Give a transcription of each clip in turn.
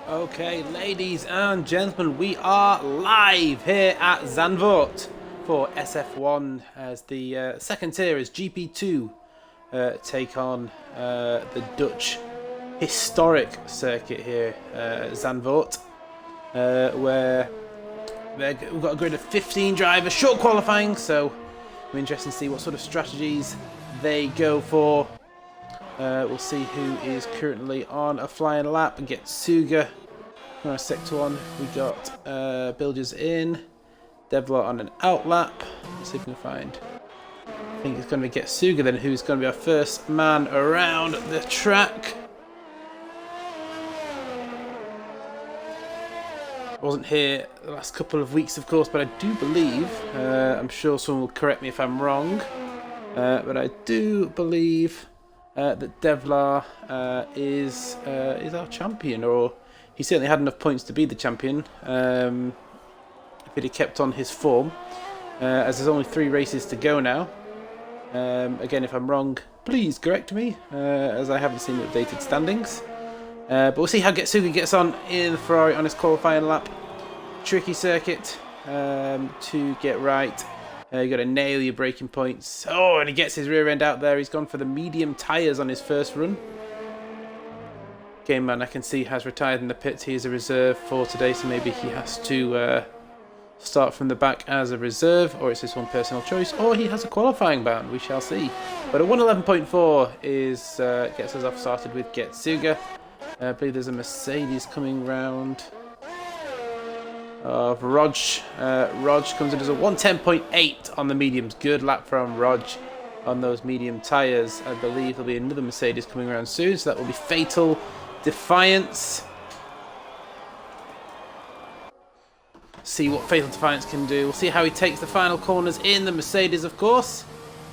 Okay, ladies and gentlemen, we are live here at Zandvoort for SF1 as the second tier as GP2 take on the Dutch historic circuit here at Zandvoort, where we've got a grid of 15 drivers, short qualifying, so we're interested to see what sort of strategies they go for. We'll see who is currently on a flying lap and get Suga on sector 1. We got Bilges in, Devlar on an out lap. Let's see if we can find. I think it's going to be Getsuga then, who's going to be our first man around the track. I wasn't here the last couple of weeks, of course, but I do believe, I'm sure someone will correct me if I'm wrong, but I do believe that Devlar is our champion, or he certainly had enough points to be the champion if he'd have kept on his form, as there's only 3 races to go now. Again, if I'm wrong, please correct me, as I haven't seen the updated standings. But we'll see how Getsuga gets on in the Ferrari on his qualifying lap. Tricky circuit to get right. You got to nail your braking points. Oh, and he gets his rear end out there. He's gone for the medium tyres on his first run. Game man, I can see, has retired in the pits. He is a reserve for today, so maybe he has to start from the back as a reserve, or it's his own personal choice, or he has a qualifying ban. We shall see. But a 111.4 is gets us off started with Getsuga. I believe there's a Mercedes coming round of Rog. Rog comes in as a 110.8 on the mediums. Good lap from Rog on those medium tyres. I believe there'll be another Mercedes coming around soon, so that will be Fatal Defiance. See what Fatal Defiance can do. We'll see how he takes the final corners in the Mercedes, of course.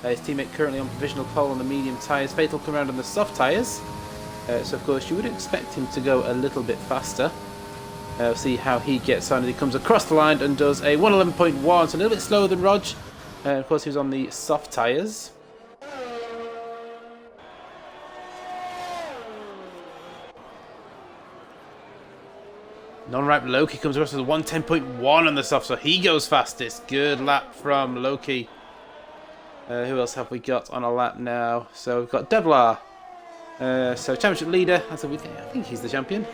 His teammate currently on provisional pole on the medium tyres. Fatal come around on the soft tyres. So of course you would expect him to go a little bit faster. We'll see how he gets on. He comes across the line and does a 111.1, so a little bit slower than Rog. Of course he was on the soft tyres. Non-ripe Loki comes across with a 110.1 on the soft, so he goes fastest. Good lap from Loki. Who else have we got on a lap now? So we've got Devlar. So championship leader, I think he's the champion.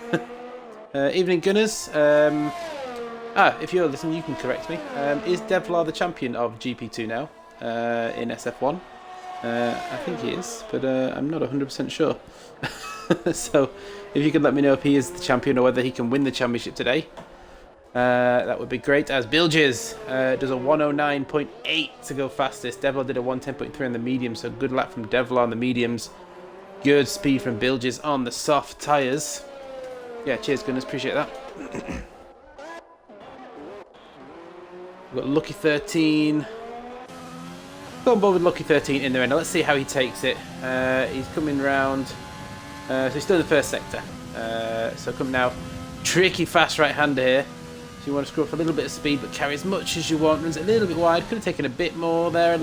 Evening Gunners. If you're listening, you can correct me. Is Devlar the champion of GP2 now in SF1? I think he is, but I'm not 100% sure. So if you could let me know if he is the champion or whether he can win the championship today, that would be great. As Bilges does a 109.8 to go fastest. Devlar did a 110.3 on the medium, so good lap from Devlar on the mediums. Good speed from Bilges on the soft tyres. Yeah, cheers, Gunners. Appreciate that. We've got Lucky 13. Go on board with Lucky 13 in there. Now let's see how he takes it. He's coming round. So he's still in the first sector. So coming now. Tricky fast right-hander here. So you want to screw up a little bit of speed, but carry as much as you want. Runs a little bit wide. Could have taken a bit more there.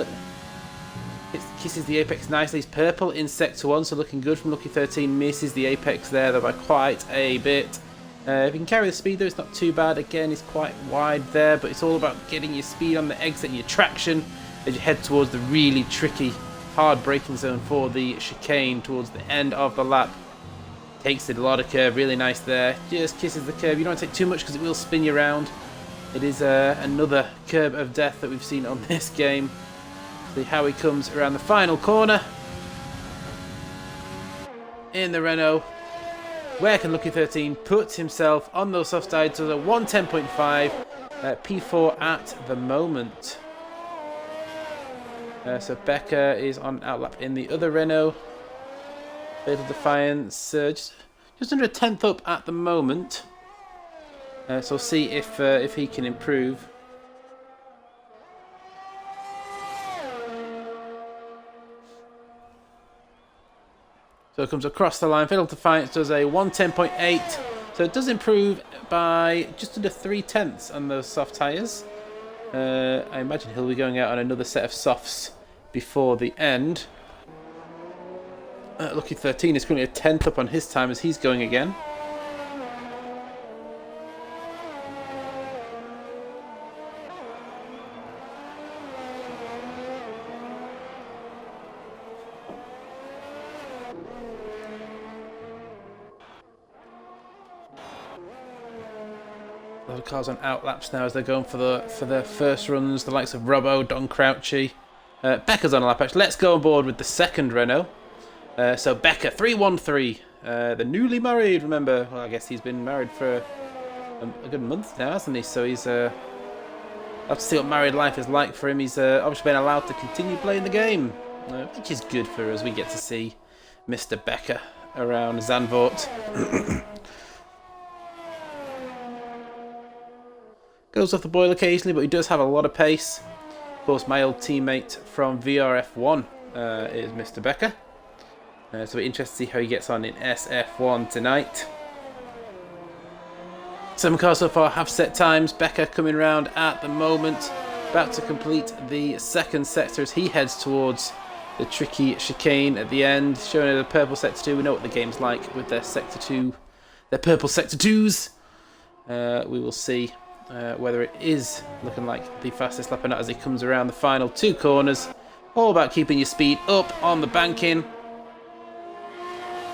It kisses the apex nicely. He's purple in sector 1, so looking good from Lucky 13. Misses the apex there, though, by quite a bit. If you can carry the speed, though, it's not too bad. Again, he's quite wide there, but it's all about getting your speed on the exit and your traction as you head towards the really tricky, hard braking zone for the chicane towards the end of the lap. Takes it a lot of curve, really nice there. Just kisses the curve. You don't want to take too much because it will spin you around. It is another curb of death that we've seen on this game. See how he comes around the final corner in the Renault. Where can Lucky 13 put himself on those soft sides to the 110.5 P4 at the moment. So Becker is on outlap in the other Renault. Fatal Defiance just under a tenth up at the moment. So we'll see if he can improve. So it comes across the line. Fatal Defiance does a 110.8. So it does improve by just under 3/10 on those soft tyres. I imagine he'll be going out on another set of softs before the end. Lucky 13 is currently a tenth up on his time as he's going again. lot of cars on outlaps now as they're going for their first runs. The likes of Robbo, Don Crouchy. Becca's on a lap actually. Let's go on board with the second Renault. So Becca 313, the newly married. Remember, well, I guess he's been married for a good month now, hasn't he? So he's have to see what married life is like for him. He's obviously been allowed to continue playing the game, which is good for us. We get to see Mr. Becca around Zandvoort. Goes off the boil occasionally, but he does have a lot of pace. Of course, my old teammate from VRF1 is Mr. Becca. So we're interested to see how he gets on in SF1 tonight. Some cars so far have set times. Becca coming round at the moment, about to complete the second sector as he heads towards the tricky chicane at the end. Showing the purple sector 2. We know what the game's like with their sector 2, their purple sector 2s. We will see whether it is looking like the fastest lap or not as he comes around the final two corners. All about keeping your speed up on the banking.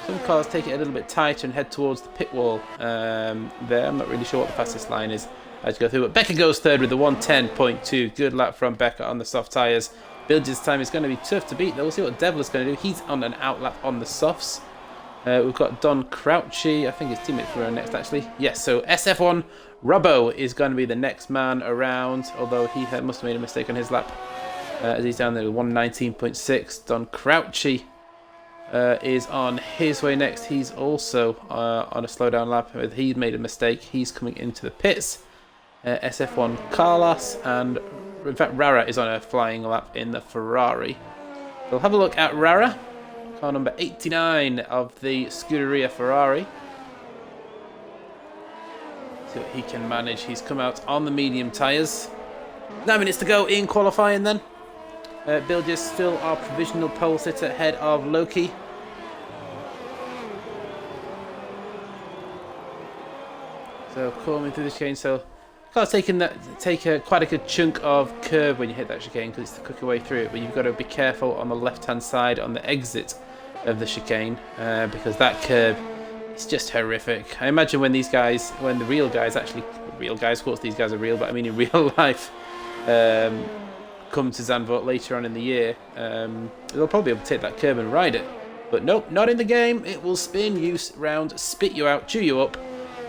Some cars take it a little bit tighter and head towards the pit wall there. I'm not really sure what the fastest line is as you go through. But Becca goes third with the 110.2. Good lap from Becca on the soft tyres. Bilge's time is going to be tough to beat though. We'll see what Devler's going to do. He's on an outlap on the softs. We've got Don Crouchy. I think his teammates were next actually. Yes, so SF1 Robbo is going to be the next man around. Although he must have made a mistake on his lap. As he's down there with 119.6. Don Crouchy is on his way next. He's also on a slowdown lap. He made a mistake. He's coming into the pits. SF1 Carlos and in fact Rara is on a flying lap in the Ferrari. We'll have a look at Rara, car number 89 of the Scuderia Ferrari. See what he can manage. He's come out on the medium tyres. 9 minutes to go in qualifying then. Bilge's still our provisional pole sitter ahead of Loki. So coming through the chicane, so car's take quite a good chunk of curve when you hit that chicane because it's the quicker way through it. But you've got to be careful on the left-hand side on the exit of the chicane because that curve is just horrific. I imagine when these guys, when the real guys, actually real guys, of course these guys are real, but I mean in real life, come to Zandvoort later on in the year, they'll probably be able to take that curve and ride it. But nope, not in the game. It will spin you round, spit you out, chew you up.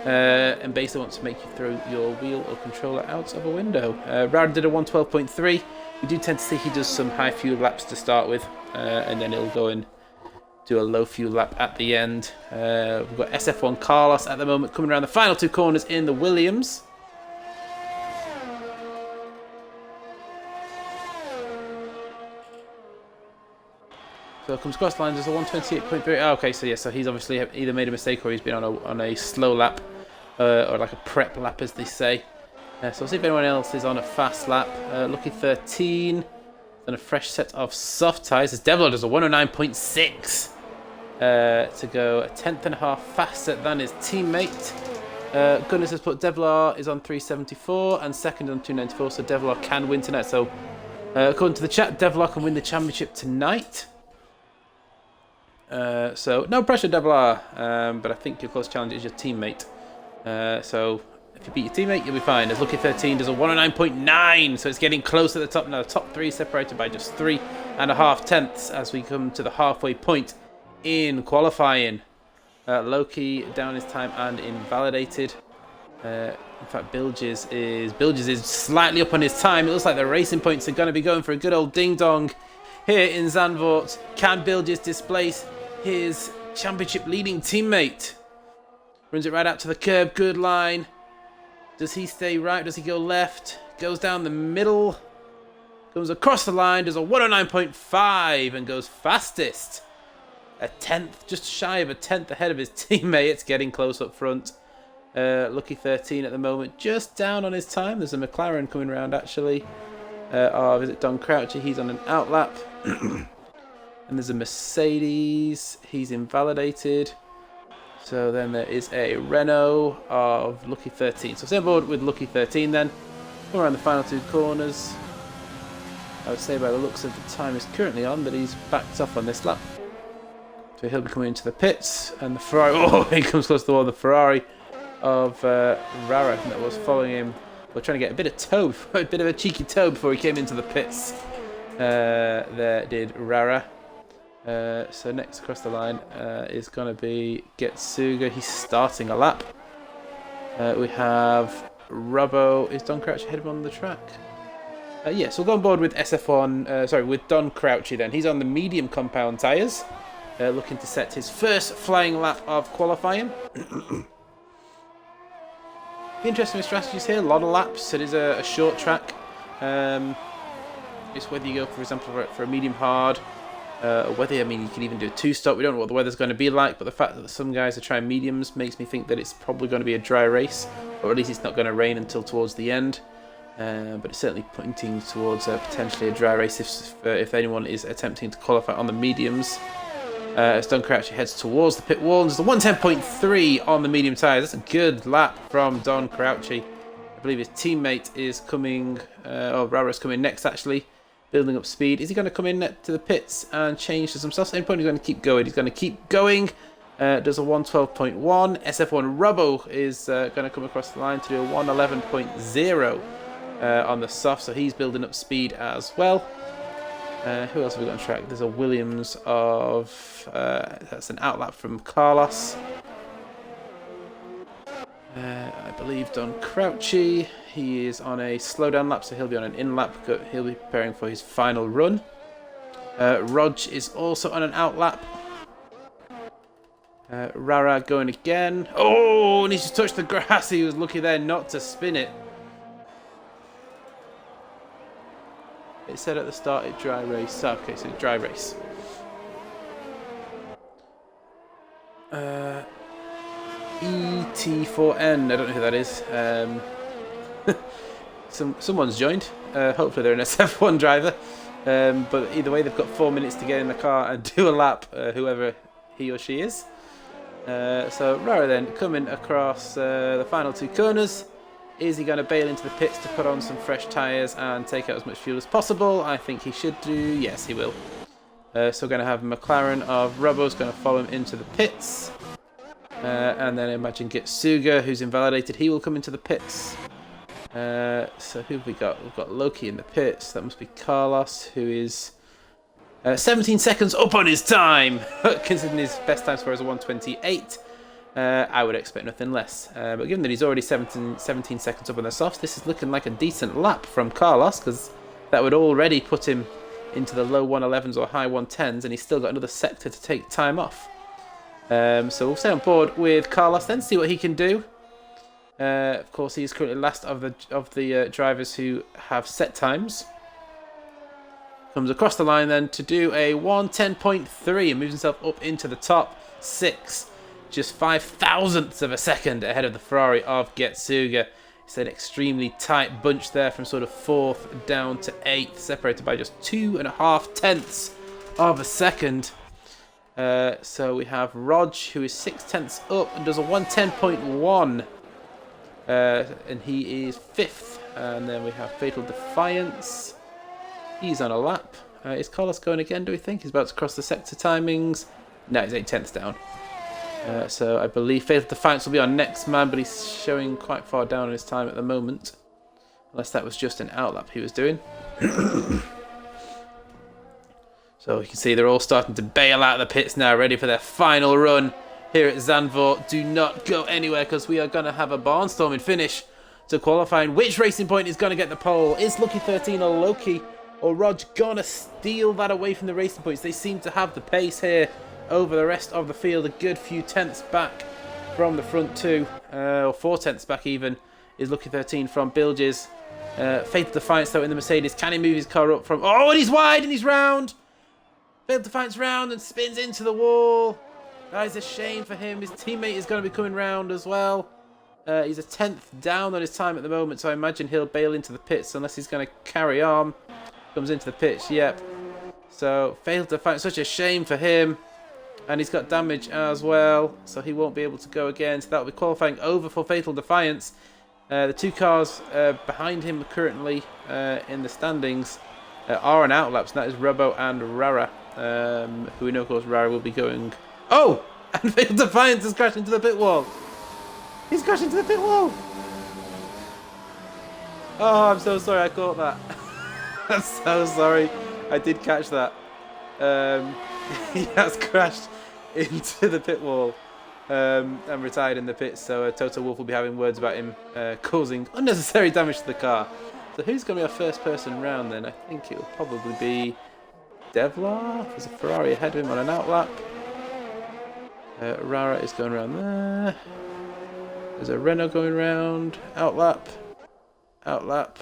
And basically wants to make you throw your wheel or controller out of a window. Rowden did a 112.3. We do tend to see he does some high fuel laps to start with, and then he'll go and do a low fuel lap at the end. We've got SF1 Carlos at the moment coming around the final two corners in the Williams. So comes across the line, there's a 128.3. Oh, okay, so yeah, so he's obviously either made a mistake or he's been on a slow lap, or like a prep lap as they say. So we'll see if anyone else is on a fast lap. Lucky 13, then a fresh set of soft tyres. As Devlin does a 109.6 to go a tenth and a half faster than his teammate. Goodness has put Devlar is on 374 and second on 294, so Devlar can win tonight. So according to the chat, Devlar can win the championship tonight. So no pressure, Devlar, but I think your close challenge is your teammate. So if you beat your teammate, you'll be fine. As Lucky 13 does a 109.9, so it's getting close at the top now. The top three separated by just 3.5 tenths as we come to the halfway point in qualifying. Loki down his time and invalidated. In fact, Bilges is slightly up on his time. It looks like the racing points are going to be going for a good old ding dong here in Zandvoort. Can Bilges displace his championship leading teammate? Runs it right out to the curb, good line. Does he stay right? Does he go left? Goes down the middle. Comes across the line, does a 109.5 and goes fastest. A tenth, just shy of a tenth ahead of his teammate. It's getting close up front. Lucky 13 at the moment, just down on his time. There's a McLaren coming around actually. Is it Don Crouchy? He's on an outlap. And there's a Mercedes. He's invalidated. So then there is a Renault of Lucky 13. So stay on board with Lucky 13 then. Come around the final two corners. I would say by the looks of the time he's currently on that he's backed off on this lap. So he'll be coming into the pits. And the Ferrari... Oh, he comes close to the wall. The Ferrari of Rara that was following him. We're trying to get a bit of toe, a bit of a cheeky toe before he came into the pits. There did Rara. So next across the line is going to be Getsuga. He's starting a lap. We have Robbo. Is Don Crouch ahead of him on the track? Yes, we'll go on board with SF1. With Don Crouchy then. He's on the medium compound tyres, looking to set his first flying lap of qualifying. Interesting strategies here. A lot of laps. It is a short track. It's whether you go, for example, for a medium hard. Whether, I mean, you can even do a two-stop. We don't know what the weather's going to be like, but the fact that some guys are trying mediums makes me think that it's probably going to be a dry race, or at least it's not going to rain until towards the end. But it's certainly pointing towards potentially a dry race if anyone is attempting to qualify on the mediums. As Don Crouchy heads towards the pit wall, there's a 110.3 on the medium tyres. That's a good lap from Don Crouchy. I believe his teammate is coming, Rara's coming next actually, building up speed. Is he going to come in to the pits and change to some stuff? At any point he's going to keep going. He's going to keep going. Does a 112.1. SF1 Robbo is going to come across the line to do a 111.0 on the soft, so he's building up speed as well. Who else have we got on track? There's a Williams of... that's an outlap from Carlos. I believe Don Crouchy. He is on a slowdown lap, so he'll be on an in lap. He'll be preparing for his final run. Rog is also on an out lap. Rara going again. Oh, and he's just touched the grass. He was lucky there not to spin it. It said at the start it's dry race. Okay, so it's dry race. ET4N, I don't know who that is. Someone's joined. Hopefully they're an SF1 driver. But either way, they've got 4 minutes to get in the car and do a lap, whoever he or she is. So Rara then coming across the final 2 corners. Is he going to bail into the pits to put on some fresh tyres and take out as much fuel as possible? I think he should do. Yes, he will. So we're going to have McLaren of Robbo's going to follow him into the pits. And then I imagine Getsuga, who's invalidated. He will come into the pits. So who have we got? We've got Loki in the pits. That must be Carlos, who is 17 seconds up on his time. Considering his best time score is a 1:28. I would expect nothing less. But given that he's already 17 seconds up on the softs, this is looking like a decent lap from Carlos, because that would already put him into the low 111s or high 110s, and he's still got another sector to take time off. So we'll stay on board with Carlos then, see what he can do. Of course, he is currently last of the drivers who have set times. Comes across the line then to do a 110.3 and moves himself up into the top 6. Just 0.005 of a second ahead of the Ferrari of Getsuga. It's an extremely tight bunch there from sort of 4th down to 8th, separated by just 2.5 tenths of a second. So we have Rog, who is 6 tenths up and does a 110.1. And he is 5th. And then we have Fatal Defiance. He's on a lap. Is Carlos going again, do we think? He's about to cross the sector timings. No, he's 8 tenths down. So I believe Fatal Defiance will be our next man, but he's showing quite far down on his time at the moment. Unless that was just an outlap he was doing. So you can see they're all starting to bail out of the pits now, ready for their final run here at Zandvoort. Do not go anywhere, because we are going to have a barnstorming finish to qualifying. Which Racing Point is going to get the pole? Is Lucky 13 or Loki or Rog going to steal that away from the Racing Points? They seem to have the pace here over the rest of the field. A good few tenths back from the front 2, or 4 tenths back even, is Lucky 13 from Bilges. Fatal Defiance though in the Mercedes. Can he move his car up from... Oh, and he's wide and he's round! Fatal Defiance round and spins into the wall. That is a shame for him. His teammate is going to be coming round as well. He's a 10th down on his time at the moment, so I imagine he'll bail into the pits unless he's going to carry on. Comes into the pits, yep. So Fatal Defiance, such a shame for him. And he's got damage as well, so he won't be able to go again. So that'll be qualifying over for Fatal Defiance. The 2 cars behind him currently in the standings are on outlaps, and that is Robbo and Rara, who we know, of course, Rara will be going... Oh! And Fatal Defiance has crashed into the pit wall. He's crashed into the pit wall. Oh, I'm so sorry I caught that. I'm so sorry. I did catch that. He has crashed into the pit wall and retired in the pits. So Toto Wolff will be having words about him causing unnecessary damage to the car. So who's going to be our first person round then? I think it will probably be Devlar. There's a Ferrari ahead of him on an outlap. Rara is going around there. There's a Renault going round. Outlap. Outlap.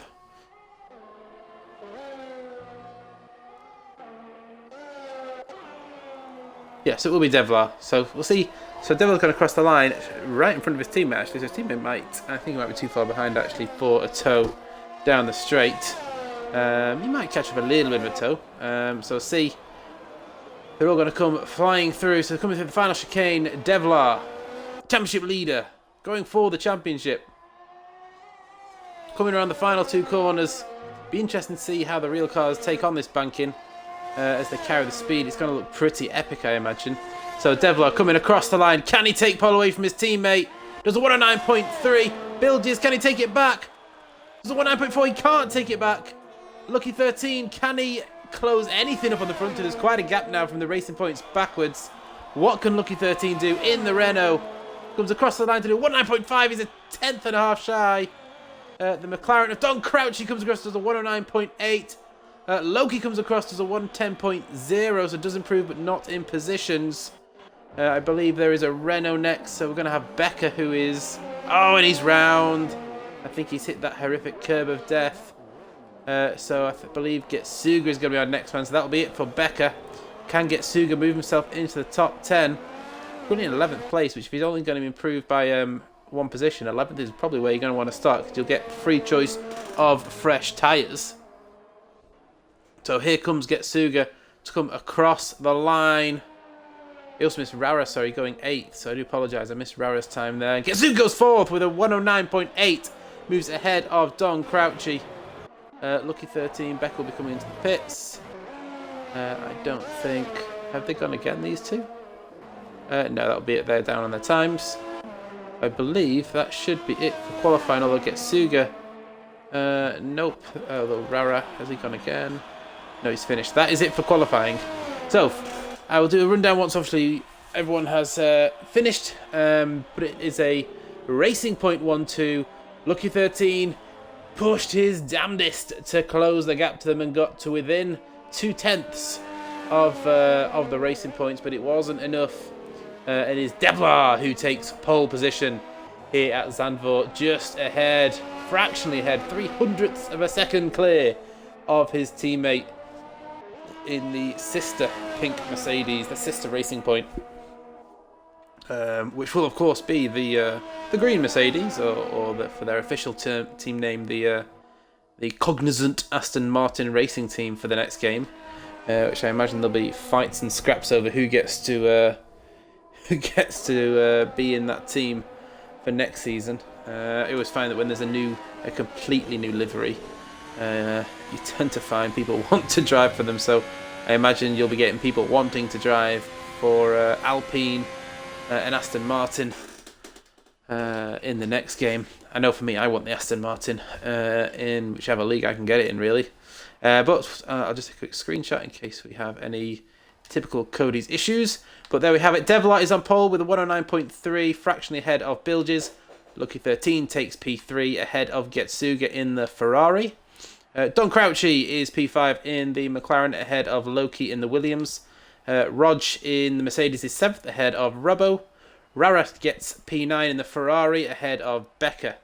Yeah, so it will be Devlar. So we'll see. So Devlar's going to cross the line right in front of his teammate actually. So his teammate I think he might be too far behind actually for a tow down the straight. He might catch up a little bit of a tow. So see. They're all going to come flying through. So coming through the final chicane, Devlar, championship leader, going for the championship. Coming around the final two corners. Be interesting to see how the real cars take on this banking as they carry the speed. It's going to look pretty epic, I imagine. So Devlar coming across the line. Can he take pole away from his teammate? Does a 109.3. Bilges, can he take it back? Does a 109.4. He can't take it back. Lucky 13. Can he close anything up on the front? There's quite a gap now from the racing points backwards. What can Lucky 13 do in the Renault? Comes across the line to do 109.5. He's a tenth and a half shy. The McLaren of Don Crouchy comes across as a 109.8. Loki comes across as a 110.0, so does improve but not in positions. I believe there is a Renault next, so we're going to have Becker who is... Oh, and he's round. I think he's hit that horrific curb of death. So I believe Getsuga is going to be our next one, so that'll be it for Becker. Can Getsuga move himself into the top 10? Currently in 11th place, which if he's only going to improve by one position, 11th is probably where you're going to want to start, because you'll get free choice of fresh tyres. So here comes Getsuga to come across the line. He also missed Rara, sorry, going 8th, so I do apologise, I missed Rara's time there. And Getsuga goes 4th with a 109.8, moves ahead of Don Crouchy. Lucky 13, Beck will be coming into the pits. I don't think... Have they gone again, these two? No, that'll be it there, down on their times. I believe that should be it for qualifying, although Getsuga... nope. Although Rara, has he gone again? No, he's finished. That is it for qualifying. So, I will do a rundown once, obviously, everyone has finished. But it is a Racing Point 1-2. Lucky 13... pushed his damnedest to close the gap to them and got to within 0.2 of the racing points, but it wasn't enough. It is Devlar who takes pole position here at Zandvoort, just ahead, fractionally ahead, 0.03 of a second clear of his teammate in the sister pink Mercedes, the sister Racing Point. Which will of course be the green Mercedes, or for their official team name, the cognizant Aston Martin racing team for the next game, which I imagine there'll be fights and scraps over who gets to be in that team for next season. I always find that when there's a completely new livery, you tend to find people want to drive for them. So I imagine you'll be getting people wanting to drive for Alpine. And Aston Martin in the next game. I know for me, I want the Aston Martin in whichever league I can get it in, really. But I'll just take a quick screenshot in case we have any typical Cody's issues. But there we have it. Devlar is on pole with a 109.3, fractionally ahead of Bilges. Lucky 13 takes P3 ahead of Getsuga in the Ferrari. Don Crouchy is P5 in the McLaren ahead of Loki in the Williams. Rog in the Mercedes is 7th ahead of Rubbo. Rara gets P9 in the Ferrari ahead of Becker.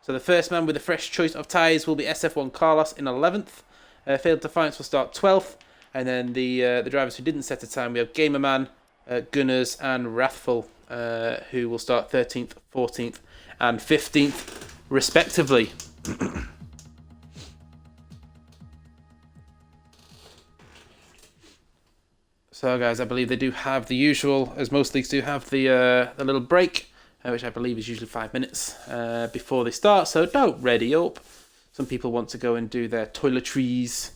So the first man with a fresh choice of tyres will be SF1 Carlos in 11th. Failed Defiance will start 12th. And then the drivers who didn't set a time, we have Gamerman, Gunners and Wrathful, who will start 13th, 14th and 15th respectively. So, guys, I believe they do have the usual, as most leagues do, have the little break, which I believe is usually 5 minutes before they start. So don't ready up. Some people want to go and do their toiletries,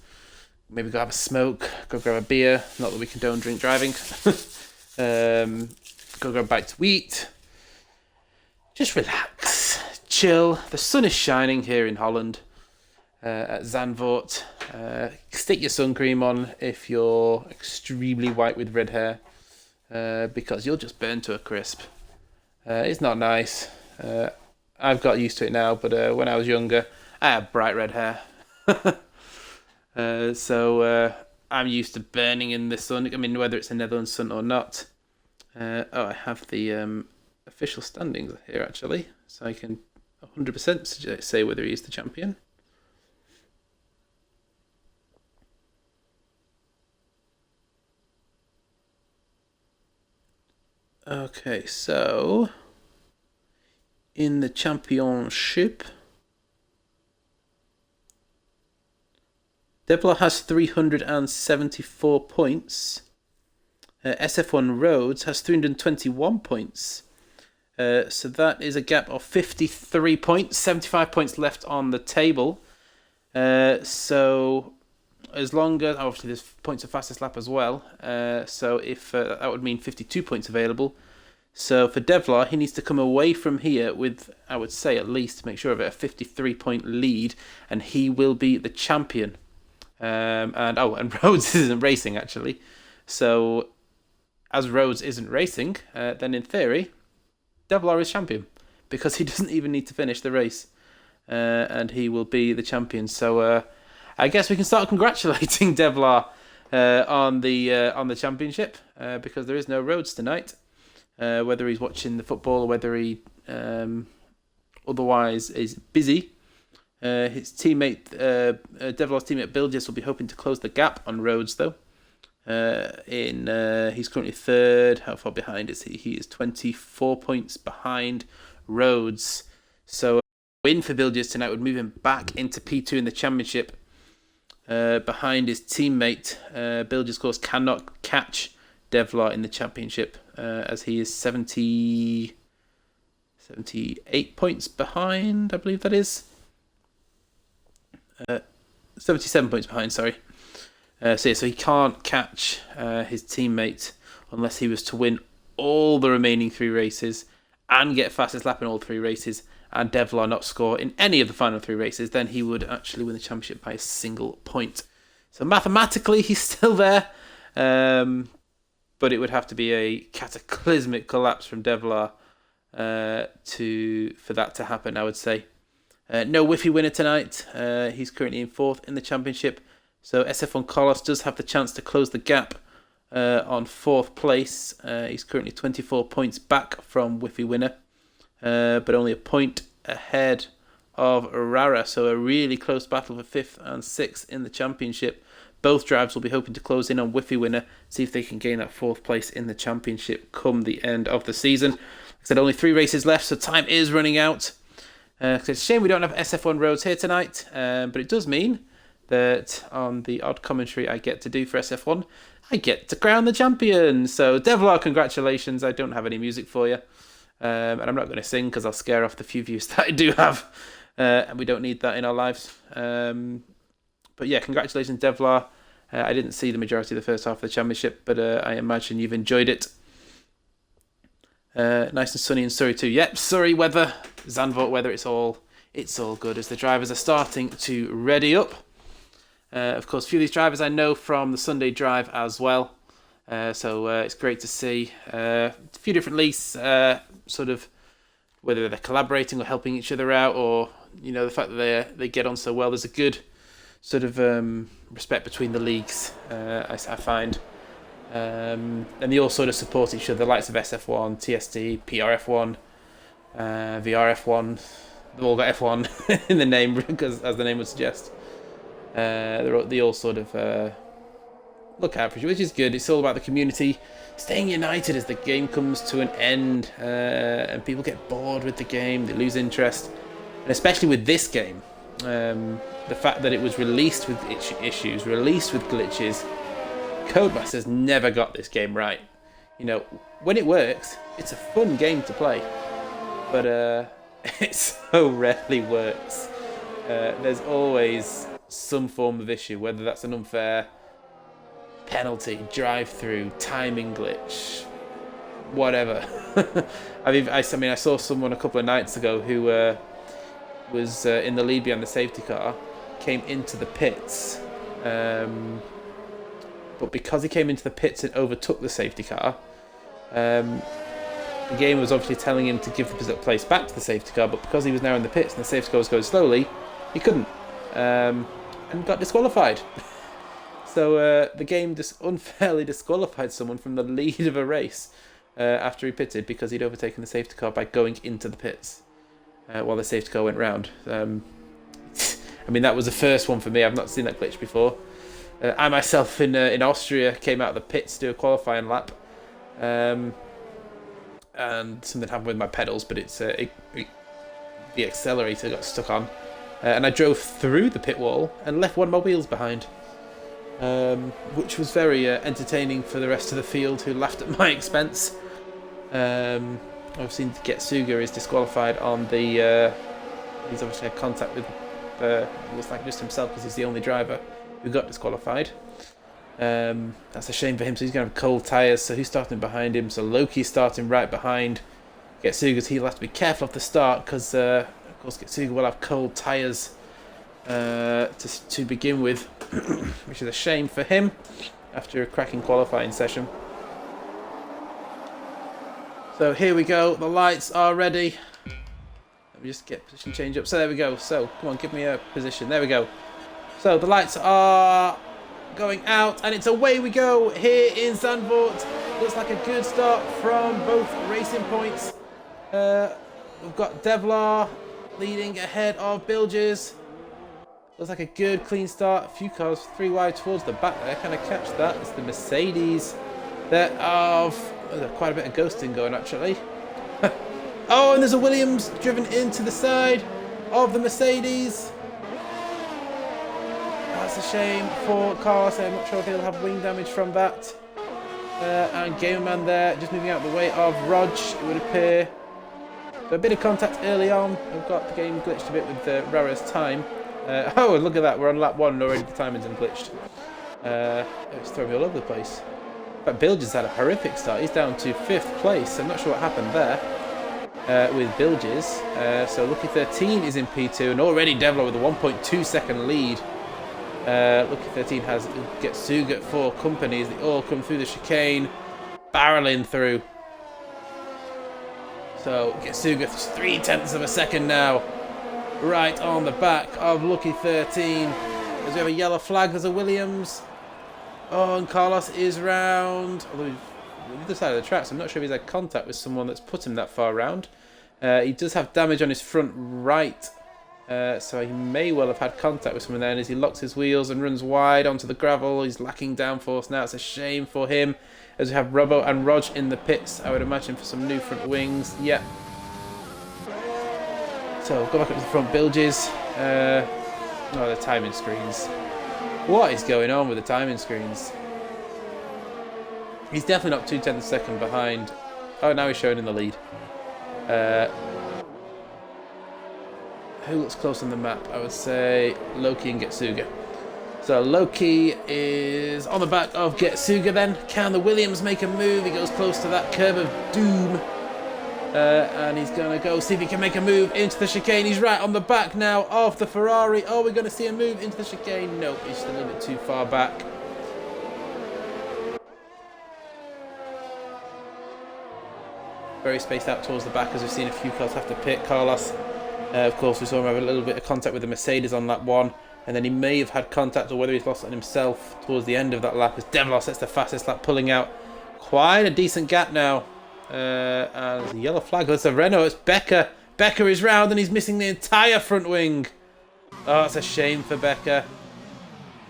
maybe go have a smoke, go grab a beer. Not that we condone drink driving. Go grab a bite to eat. just relax, chill. The sun is shining here in Holland at Zandvoort. Stick your sun cream on if you're extremely white with red hair, because you'll just burn to a crisp. It's not nice. I've got used to it now, but when I was younger, I had bright red hair. So I'm used to burning in the sun. I mean, whether it's a Netherlands sun or not. I have the official standings here, actually, so I can 100% say whether he is the champion. Okay, so in the championship, Debla has 374 points. SF1 Rhodes has 321 points. So that is a gap of 53 points, 75 points left on the table. So as long as, obviously there's points of fastest lap as well. So if that would mean 52 points available. So for Devlar, he needs to come away from here with, I would say at least, make sure of it, a 53 point lead, and he will be the champion. And Rhodes isn't racing actually. So as Rhodes isn't racing, then in theory, Devlar is champion because he doesn't even need to finish the race, and he will be the champion. So I guess we can start congratulating Devlar on the championship because there is no Rhodes tonight. Whether he's watching the football or whether he otherwise is busy. His teammate, Devlar's teammate Bilges, will be hoping to close the gap on Rhodes, though. He's currently third. How far behind is he? He is 24 points behind Rhodes. So a win for Bilges tonight would move him back into P2 in the championship. Behind his teammate, Bilges, of course, cannot catch Devlar in the championship as he is 78 points behind, I believe that is. 77 points behind, sorry. So he can't catch his teammate unless he was to win all the remaining 3 races and get fastest lap in all 3 races, and Devlar not score in any of the final 3 races. Then he would actually win the championship by a single point. So mathematically, he's still there, but it would have to be a cataclysmic collapse from Devlar for that to happen, I would say. No Whiffy winner tonight. He's currently in 4th in the championship. So SF1 Carlos does have the chance to close the gap on 4th place. He's currently 24 points back from Whiffy winner, but only a point ahead of Rara. So a really close battle for 5th and 6th in the championship. Both drivers will be hoping to close in on Whiffy winner, see if they can gain that 4th place in the championship come the end of the season. Like I said, only 3 races left, so time is running out. It's a shame we don't have SF1 Rhodes here tonight, but it does mean that on the odd commentary I get to do for SF1, I get to crown the champion. So Devlar, congratulations. I don't have any music for you, and I'm not going to sing because I'll scare off the few views that I do have, and we don't need that in our lives. But yeah, congratulations, Devlar. I didn't see the majority of the first half of the championship, but I imagine you've enjoyed it. Nice and sunny in Surrey too. Yep, Surrey weather, Zandvoort weather. It's all good as the drivers are starting to ready up. Of course, a few of these drivers I know from the Sunday drive as well. So it's great to see a few different leagues, sort of whether they're collaborating or helping each other out, or the fact that they get on so well. There's a good sort of respect between the leagues, I find. And they all sort of support each other, the likes of SF1, TSD, PRF1, VRF1. They've all got F1 in the name, because as the name would suggest. They all sort of look out for each other, which is good. It's all about the community staying united as the game comes to an end, and people get bored with the game, they lose interest. And especially with this game, the fact that it was released with issues, released with glitches. Codemasters never got this game right. When it works, it's a fun game to play, but it so rarely works. There's always some form of issue, whether that's an unfair penalty, drive-through, timing glitch, whatever. I mean, I saw someone a couple of nights ago who was in the lead behind the safety car, came into the pits, but because he came into the pits and overtook the safety car, the game was obviously telling him to give the place back to the safety car, but because he was now in the pits and the safety car was going slowly, he couldn't, and got disqualified. So the game just unfairly disqualified someone from the lead of a race after he pitted because he'd overtaken the safety car by going into the pits while the safety car went round. I mean, that was the first one for me. I've not seen that glitch before. I myself in Austria came out of the pits to do a qualifying lap. And something happened with my pedals, but it's the accelerator got stuck on, and I drove through the pit wall and left one of my wheels behind, which was very entertaining for the rest of the field, who laughed at my expense. I've seen Getsuga is disqualified on the. He's obviously had contact with looks like just himself because he's the only driver who got disqualified. That's a shame for him, so he's going to have cold tyres, so he's starting behind him, so Loki's starting right behind Getsuga's. He'll have to be careful off the start because of course Getsuga will have cold tyres to begin with, which is a shame for him after a cracking qualifying session. So here we go, the lights are ready. Let me just get position change up. So there we go, so come on, give me a position, there we go. So the lights are going out, and it's away we go here in Zandvoort. Looks like a good start from both racing points. We've got Devlar leading ahead of Bilges. Looks like a good clean start. A few cars 3 wide towards the back there. Can I catch that? It's the Mercedes. There's quite a bit of ghosting going actually. Oh, and there's a Williams driven into the side of the Mercedes. That's a shame for Carlos. I'm not sure if he'll have wing damage from that. And Gamerman there, just moving out of the way of Rog, it would appear. So a bit of contact early on. We've got the game glitched a bit with Rara's time. Oh, look at that. We're on lap 1 and already the timing's glitched. It's throwing me all over the place. But Bilges had a horrific start. He's down to 5th place. I'm not sure what happened there with Bilges. So Lucky 13 is in P2, and already Devlar with a 1.2 second lead. Lucky 13 has Getsuga at 4 companies. They all come through the chicane, barreling through. So Getsuga 0.3 of a second now, right on the back of Lucky 13. As we have a yellow flag, there's a Williams. Oh, and Carlos is round. Although he's on the other side of the track, so I'm not sure if he's had contact with someone that's put him that far round. He does have damage on his front right. So he may well have had contact with someone there, and as he locks his wheels and runs wide onto the gravel, he's lacking downforce now. It's a shame for him, as we have Robbo and Rog in the pits, I would imagine, for some new front wings. Yep. So go back up to the front Bilges. Oh, the timing screens. What is going on with the timing screens? He's definitely not 0.2 of a second behind. Oh, now he's showing in the lead. Who looks close on the map? I would say Loki and Getsuga. So Loki is on the back of Getsuga then. Can the Williams make a move? He goes close to that curve of doom. And he's going to go see if he can make a move into the chicane. He's right on the back now of the Ferrari. Oh, we're going to see a move into the chicane. Nope, he's still a little bit too far back. Very spaced out towards the back, as we've seen a few cars have to pit. Carlos, of course, we saw him have a little bit of contact with the Mercedes on lap 1, and then he may have had contact, or whether he's lost it on himself towards the end of that lap, as Devlar sets the fastest lap, pulling out quite a decent gap now. And there's a yellow flag. There's a Renault. It's Becker. Becker is round, and he's missing the entire front wing. Oh, it's a shame for Becker.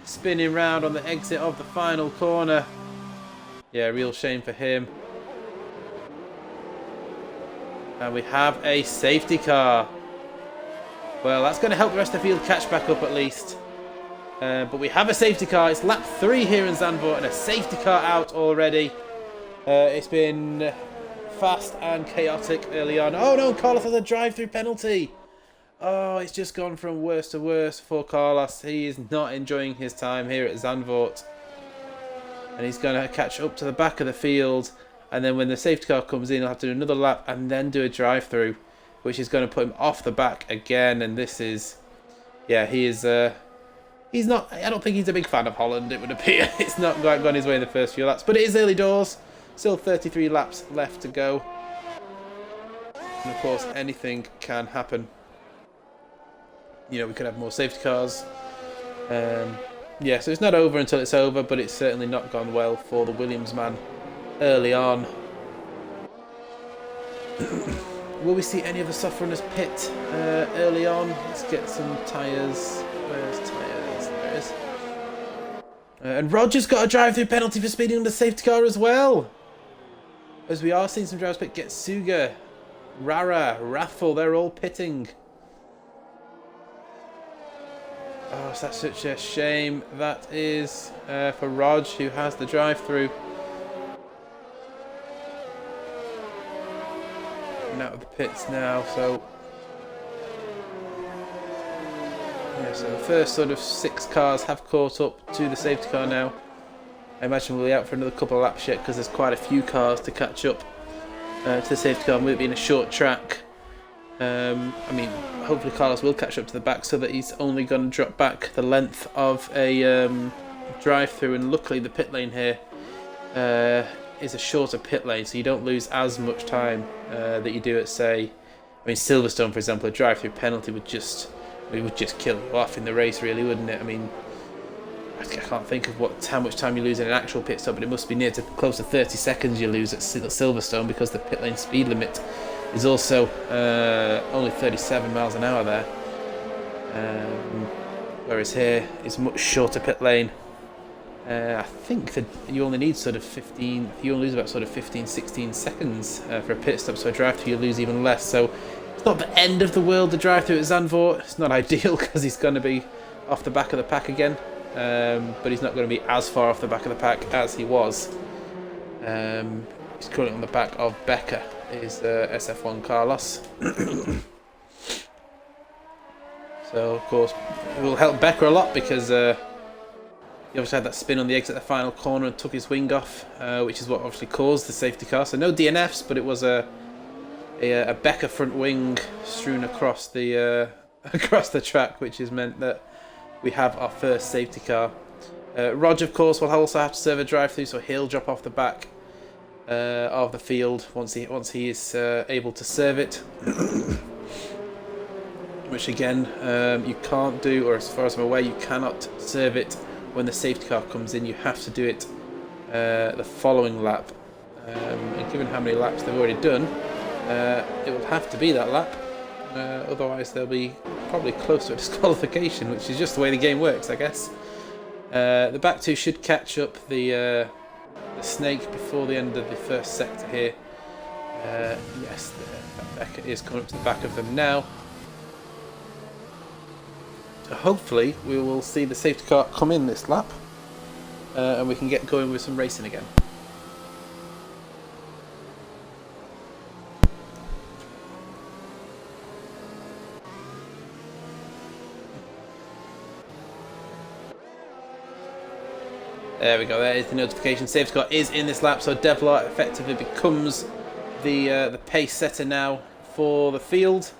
Spinning round on the exit of the final corner. Yeah, real shame for him. And we have a safety car. Well, that's going to help the rest of the field catch back up at least. But we have a safety car. It's lap 3 here in Zandvoort, and a safety car out already. It's been fast and chaotic early on. Oh no, Carlos has a drive-through penalty. Oh, it's just gone from worse to worse for Carlos. He is not enjoying his time here at Zandvoort. And he's going to catch up to the back of the field And then when the safety car comes in, he'll have to do another lap and then do a drive-through, which is going to put him off the back again. And this is, yeah, he is. He's not. I don't think he's a big fan of Holland. It would appear it's not quite gone his way in the first few laps, but it is early doors. Still 33 laps left to go, and of course anything can happen. You know, we could have more safety cars. Yeah, so it's not over until it's over, but it's certainly not gone well for the Williams man early on. Will we see any of the soft runners pit early on? Let's get some tyres. Where's tyres? There it is. And Roger's got a drive-through penalty for speeding under safety car as well. As we are seeing some drivers pit, Getsuga, Rara, Raffle, they're all pitting. Oh, that's such a shame. That is for Rog, who has the drive-through. And out of the pits now, so... yeah, so the first sort of 6 cars have caught up to the safety car now. I imagine we'll be out for another couple of laps yet, because there's quite a few cars to catch up to the safety car, with it being a short track. I mean, hopefully Carlos will catch up to the back so that he's only going to drop back the length of a drive-through, and luckily the pit lane here is a shorter pit lane, so you don't lose as much time that you do at, say, I mean, Silverstone, for example. A drive-through penalty would just kill you off in the race, really, wouldn't it? I mean, I can't think of how much time you lose in an actual pit stop, but it must be near to close to 30 seconds you lose at Silverstone, because the pit lane speed limit is also only 37 miles an hour there. Whereas here is much shorter pit lane. I think that you only need sort of 15, you only lose about sort of 15-16 seconds for a pit stop, so a drive-through you lose even less. So it's not the end of the world, the drive-through at Zandvoort. It's not ideal because he's going to be off the back of the pack again, but he's not going to be as far off the back of the pack as he was. He's currently on the back of Becker, is SF1 Carlos. So of course it will help Becker a lot, because he obviously had that spin on the exit at the final corner and took his wing off, which is what obviously caused the safety car. So no DNFs, but it was a Becker front wing strewn across the track, which has meant that we have our first safety car. Rog, of course, will also have to serve a drive-through, so he'll drop off the back of the field once he is able to serve it. Which again, you can't do, or as far as I'm aware, you cannot serve it when the safety car comes in. You have to do it the following lap. And given how many laps they've already done, it will have to be that lap. Otherwise they'll be probably close to a disqualification, which is just the way the game works, I guess. The back two should catch up the snake before the end of the first sector here. Yes, Becker is coming up to the back of them now. So hopefully we will see the safety car come in this lap, and we can get going with some racing again. There we go, there is the notification. Safety car is in this lap, so Devlar effectively becomes the pace setter now for the field.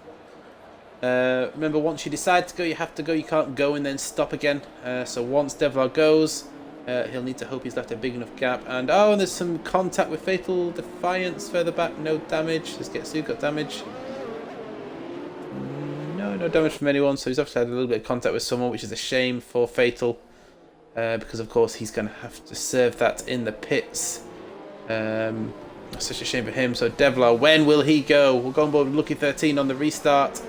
Remember, once you decide to go, you have to go. You can't go and then stop again. So once Devlar goes, he'll need to hope he's left a big enough gap. And there's some contact with Fatal Defiance further back. No damage. Does Getsu got damage? No damage from anyone. So he's obviously had a little bit of contact with someone, which is a shame for Fatal. Because of course he's going to have to serve that in the pits. That's such a shame for him. So Devlar, when will he go? We'll go on board with Lucky 13 on the restart.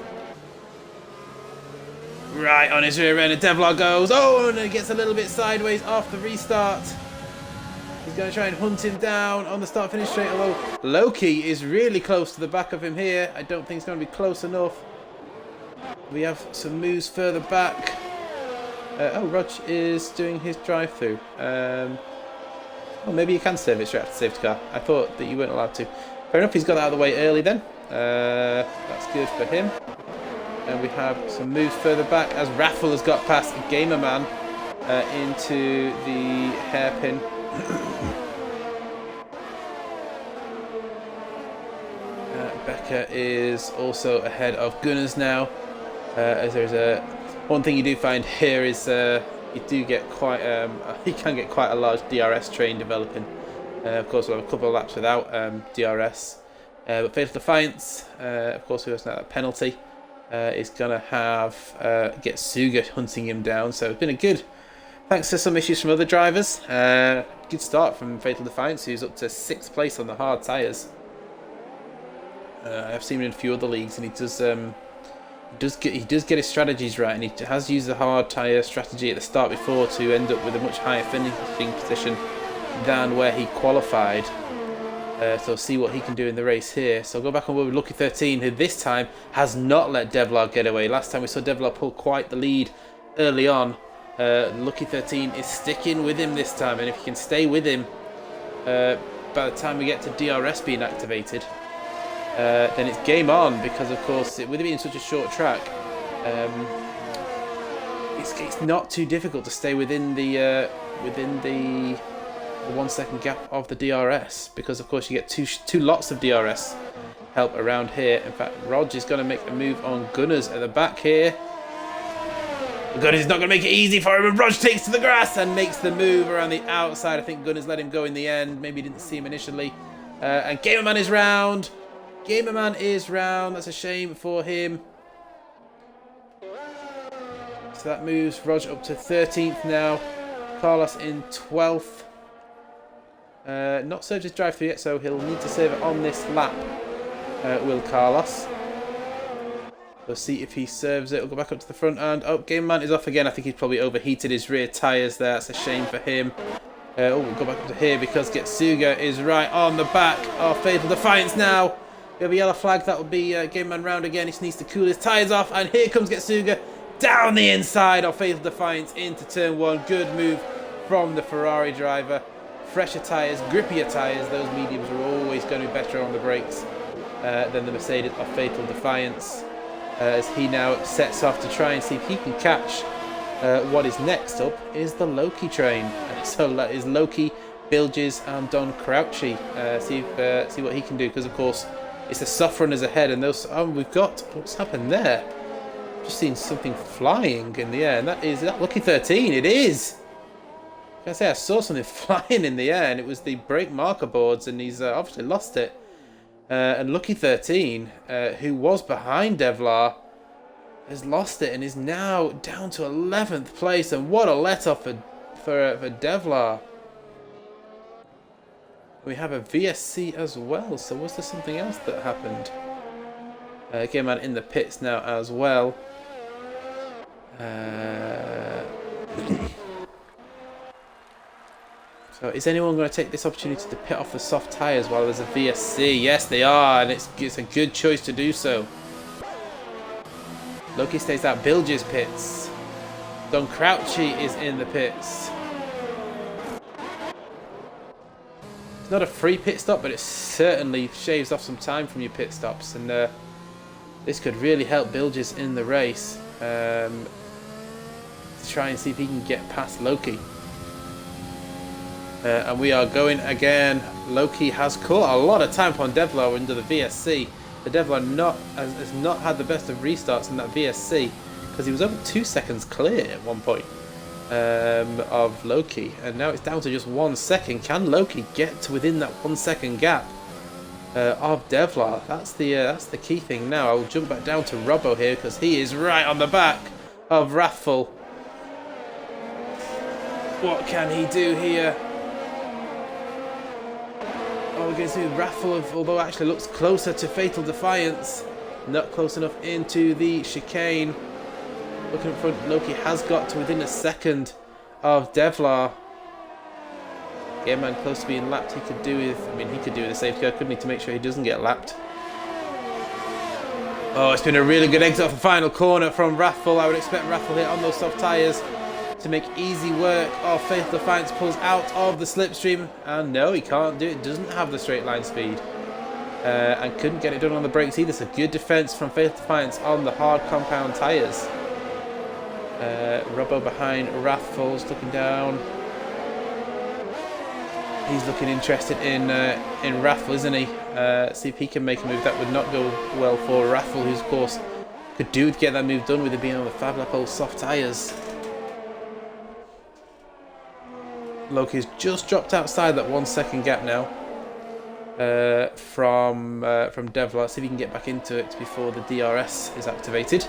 Right on his rear end, and Devlar goes. Oh, and he gets a little bit sideways off the restart. He's going to try and hunt him down on the start-finish straight. Although Loki is really close to the back of him here. I don't think it's going to be close enough. We have some moves further back. Rog is doing his drive-through. Maybe you can serve it straight after the safety car. I thought that you weren't allowed to. Fair enough, he's got that out of the way early then. That's good for him. And we have some moves further back as Raffle has got past Gamerman into the hairpin. Becker is also ahead of Gunners now. As there's one thing you do find here is you do get quite you can get quite a large DRS train developing. Of course, we'll have a couple of laps without DRS. But Fatal Defiance, of course, who has now that penalty, is gonna have get Suga hunting him down. So it's been a good. Thanks to some issues from other drivers. Good start from Fatal Defiance, who's up to 6th place on the hard tyres. I've seen him in a few other leagues, and he does get his strategies right, and he has used the hard tyre strategy at the start before to end up with a much higher finishing position than where he qualified. So see what he can do in the race here. So I'll go back on with Lucky 13, who this time has not let Devlar get away. Last time we saw Devlar pull quite the lead early on. Lucky 13 is sticking with him this time, and if he can stay with him by the time we get to DRS being activated, then it's game on, because of course with it being such a short track, it's not too difficult to stay within the 1 second gap of the DRS, because of course you get two lots of DRS help around here. In fact, Rog is going to make a move on Gunners at the back here. Gunners is not going to make it easy for him, and Rog takes to the grass and makes the move around the outside. I think Gunners let him go in the end. Maybe didn't see him initially. And Gamerman is round. Gamerman is round. That's a shame for him. So that moves Rog up to 13th now. Carlos in 12th. Not served his drive-through yet, so he'll need to serve it on this lap, will Carlos. We'll see if he serves it. We'll go back up to the front, and oh, Game Man is off again. I think he's probably overheated his rear tyres there. That's a shame for him. We'll go back up to here because Getsuga is right on the back of Fatal Defiance now. We have a yellow flag. That will be Game Man round again. He just needs to cool his tyres off, and here comes Getsuga down the inside of Fatal Defiance into turn 1. Good move from the Ferrari driver. Fresher tyres, grippier tyres. Those mediums are always going to be better on the brakes than the Mercedes of Fatal Defiance. As he now sets off to try and see if he can catch what is next up is the Loki train. So that is Loki, Bilges and Don Crouchy. See what he can do, because of course it's the soft runners ahead, and those we've got what's happened there. Just seen something flying in the air, and is that Lucky 13? It is. I say I saw something flying in the air, and it was the brake marker boards, and he's obviously lost it. And Lucky 13, who was behind Devlar, has lost it and is now down to 11th place. And what a let-off for Devlar. We have a VSC as well. So was there something else that happened? Game Man in the pits now as well. So is anyone going to take this opportunity to pit off the soft tyres while there's a VSC? Yes, they are, and it's a good choice to do so. Loki stays out. Bilges pits. Don Crouchy is in the pits. It's not a free pit stop, but it certainly shaves off some time from your pit stops, and this could really help Bilges in the race to try and see if he can get past Loki. And we are going again. Loki has caught a lot of time upon Devlar under the VSC. The Devlar has not had the best of restarts in that VSC, because he was over 2 seconds clear at one point of Loki, and now it's down to just 1 second. Can Loki get to within that 1 second gap of Devlar? That's the key thing now. I will jump back down to Robbo here, because he is right on the back of Wrathful. What can he do here? Oh, we're going to see Wrathful, although actually looks closer to Fatal Defiance. Not close enough into the chicane. Looking in front, Loki has got to within a second of Devlar. Game Man close to being lapped. He could do with a safety car, couldn't he, to make sure he doesn't get lapped. Oh, it's been a really good exit off the final corner from Wrathful. I would expect Wrathful here on those soft tyres to make easy work of Fatal Defiance. Pulls out of the slipstream, and no, he can't do it. Doesn't have the straight line speed, and couldn't get it done on the brakes either. So good defense from Fatal Defiance on the hard compound tyres. Robbo behind Wrathful's looking down. He's looking interested in Raffle, isn't he? See if he can make a move. That would not go well for Raffle, who's of course could do to get that move done with it being on the Fab Lap old soft tyres. Loki's just dropped outside that 1 second gap now from Devlar. Let's see if he can get back into it before the DRS is activated.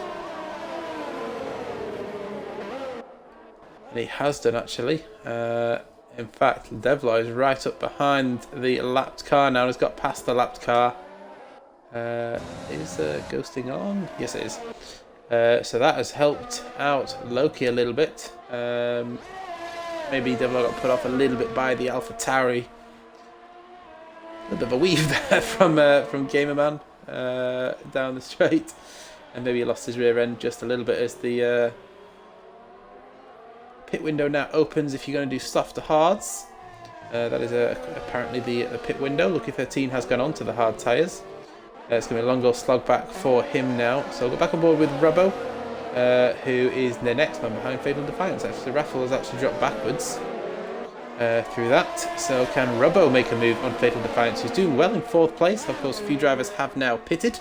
And he has done, actually. In fact, Devlar is right up behind the lapped car now. He's got past the lapped car. Is ghosting on? Yes, it is. So that has helped out Loki a little bit. Maybe Devlar got put off a little bit by the AlphaTauri. A little bit of a weave there from Gamerman down the straight. And maybe he lost his rear end just a little bit as the pit window now opens if you're going to do soft to hards. That is apparently the pit window. Lucky 13 has gone on to the hard tyres. It's going to be a long old slog back for him now. So we'll go back on board with Robbo, who is the next one behind Fatal Defiance. Actually, Raffle has actually dropped backwards through that. So can Robbo make a move on Fatal Defiance, who's doing well in 4th place. Of course, a few drivers have now pitted.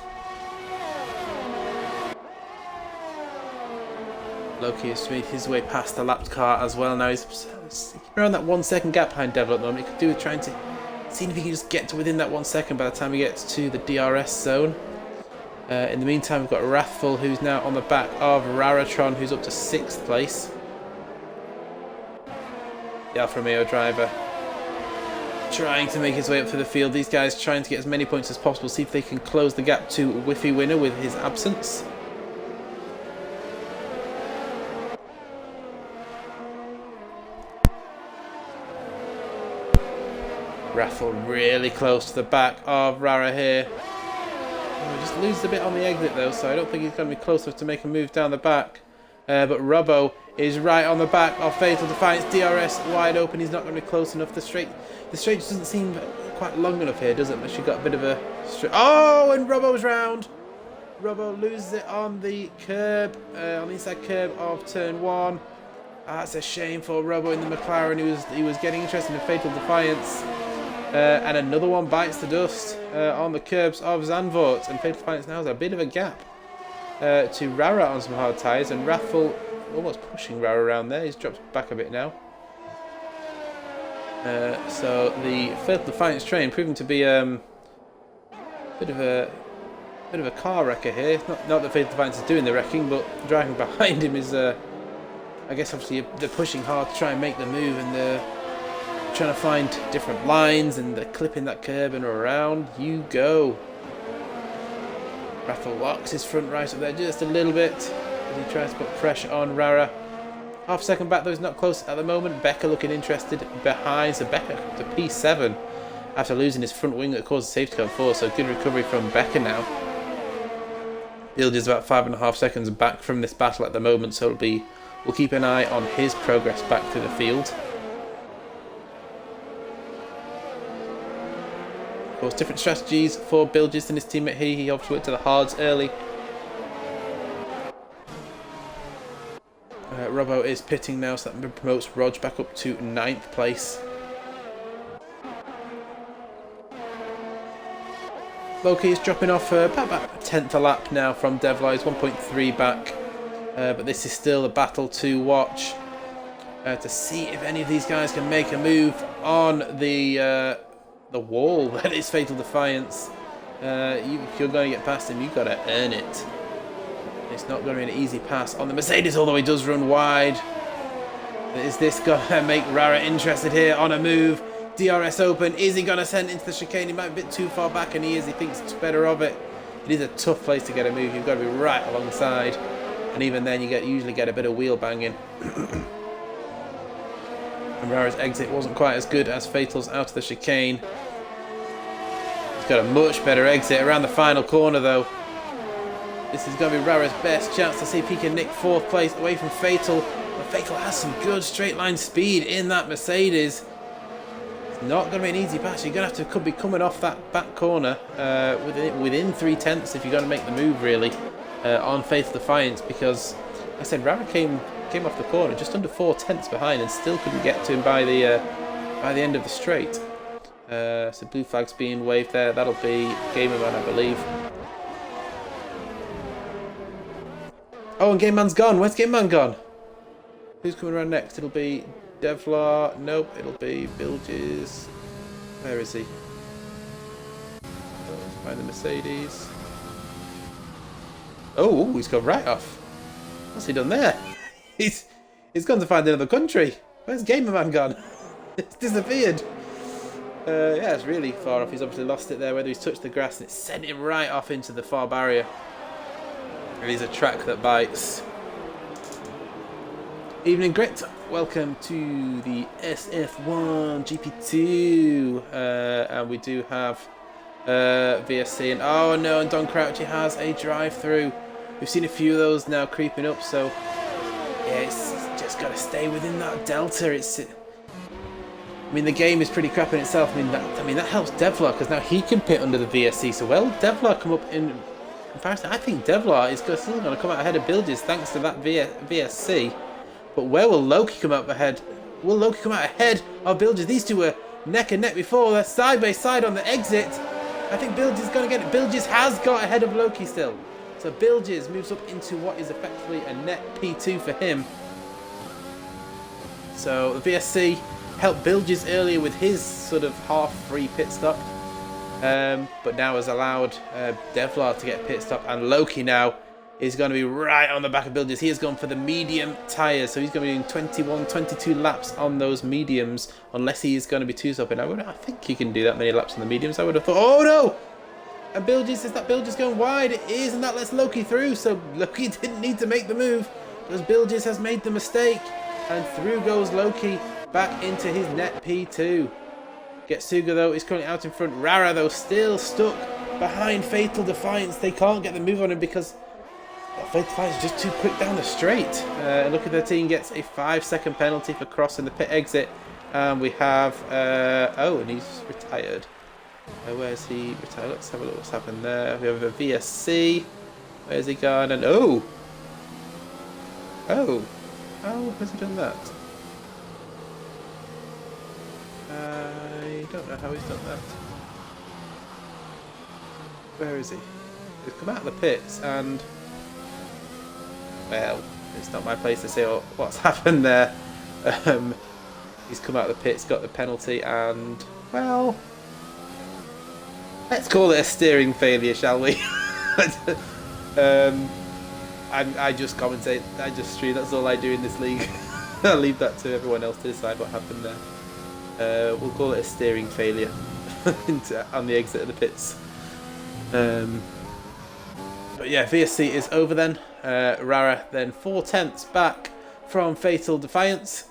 Loki has made his way past the lapped car as well. Now he's around that 1 second gap behind Devil at the moment. He could do with trying to see if he can just get to within that 1 second by the time he gets to the DRS zone. In the meantime, we've got Wrathful, who's now on the back of Raratron, who's up to 6th place. The Alfa Romeo driver trying to make his way up through the field. These guys trying to get as many points as possible, see if they can close the gap to Whiffy Winner with his absence. Raffle really close to the back of Rara here. Oh, just loses a bit on the exit though, so I don't think he's going to be close enough to make a move down the back. But Robbo is right on the back of Fatal Defiance. DRS wide open. He's not going to be close enough. The straight just doesn't seem quite long enough here, does it? Unless you've got a bit of a straight. Oh, and Robbo's round. Robbo loses it on the curb, on the inside curb of turn 1. That's a shame for Robbo in the McLaren. He was getting interested in Fatal Defiance. And another one bites the dust on the curbs of Zandvoort. And Fatal Defiance now has a bit of a gap to Rara on some hard tyres. And Raffle almost pushing Rara around there. He's dropped back a bit now. So the Fatal Defiance train proving to be a bit of a car wrecker here. Not that Fatal Defiance is doing the wrecking, but driving behind him is, I guess, obviously they're pushing hard to try and make the move, and they're trying to find different lines, and they're clipping that curb and around you go. Raffle locks his front right up there just a little bit as he tries to put pressure on Rara. Half second back though, he's not close at the moment. Becker looking interested behind, so Becker to P7 after losing his front wing that caused a safety car before, so good recovery from Becker now. Bilge is about 5.5 seconds back from this battle at the moment, so we'll keep an eye on his progress back through the field. Of course, different strategies for Bilges than his teammate here. He obviously went to the hards early. Robbo is pitting now, so that promotes Rog back up to 9th place. Loki is dropping off about a 10th a lap now from Devlar. He's 1.3 back. But this is still a battle to watch to see if any of these guys can make a move on the wall that is Fatal Defiance. If you're going to get past him, you've got to earn it. It's not going to be an easy pass on the Mercedes, although he does run wide. Is this going to make Rara interested here on a move? DRS open. Is he going to send into the chicane? He might be a bit too far back, and he is. He thinks it's better of it. It is a tough place to get a move. You've got to be right alongside, and even then you usually get a bit of wheel banging. And Rara's exit wasn't quite as good as Fatal's out of the chicane. He's got a much better exit around the final corner though. This is going to be Rara's best chance to see if he can nick 4th place away from Fatal. But Fatal has some good straight line speed in that Mercedes. It's not going to be an easy pass. You're going to have to be coming off that back corner within 3/10 if you're going to make the move really on Fatal Defiance, because like I said, Rara came off the corner just under 4/10 behind and still couldn't get to him by the by the end of the straight. So blue flag's being waved there. That'll be Gamer Man, I believe. Oh, and Game Man's gone. Where's Game Man gone? Who's coming around next? It'll be Devlar. Nope, it'll be Bilges. Where is he? Let's find the Mercedes. Oh, he's gone right off. What's he done there? He's gone to find another country. Where's Gamer Man gone? It's disappeared. Yeah, it's really far off. He's obviously lost it there. Whether he's touched the grass, and it sent him right off into the far barrier. It is a track that bites. Evening, Grit. Welcome to the SF1 GP2. And we do have VSC. And oh no, and Don Crouchy has a drive-through. We've seen a few of those now creeping up. So yeah, it's just got to stay within that delta. I mean, the game is pretty crap in itself. I mean that helps Devlar because now he can pit under the VSC. So well, Devlar come up in comparison. I think Devlar is still going to come out ahead of Bilges thanks to that VSC. But where will Loki come out ahead? Will Loki come out ahead of Bilges? These two were neck and neck before. They're side by side on the exit. I think Bilges is going to get it. Bilges has got ahead of Loki still. So Bilges moves up into what is effectively a net P2 for him. So the VSC helped Bilges earlier with his sort of half-free pit stop. But now has allowed Devlar to get pit stop. And Loki now is going to be right on the back of Bilges. He has gone for the medium tyres. So he's going to be doing 21, 22 laps on those mediums. Unless he is going to be two-stopping. I think he can do that many laps on the mediums. I would have thought, oh no! And Bilges, is that Bilges going wide? It is, and that lets Loki through. So Loki didn't need to make the move. Because Bilges has made the mistake. And through goes Loki back into his net P2. Getsuga though is currently out in front. Rara though still stuck behind Fatal Defiance. They can't get the move on him because Fatal Defiance is just too quick down the straight. Look at the team gets a 5-second penalty for crossing the pit exit. And we have oh, and he's retired. Where's he retired? Let's have a look what's happened there. We have a VSC. Where's he gone? And oh, how has he done that? I don't know how he's done that. Where is he? He's come out of the pits and... well, it's not my place to say what's happened there. He's come out of the pits, got the penalty and... well... let's call it a steering failure, shall we? I just commentate, I just stream, that's all I do in this league. I'll leave that to everyone else to decide what happened there. We'll call it a steering failure on the exit of the pits. But yeah, VSC is over then. Rara then 4/10 back from Fatal Defiance.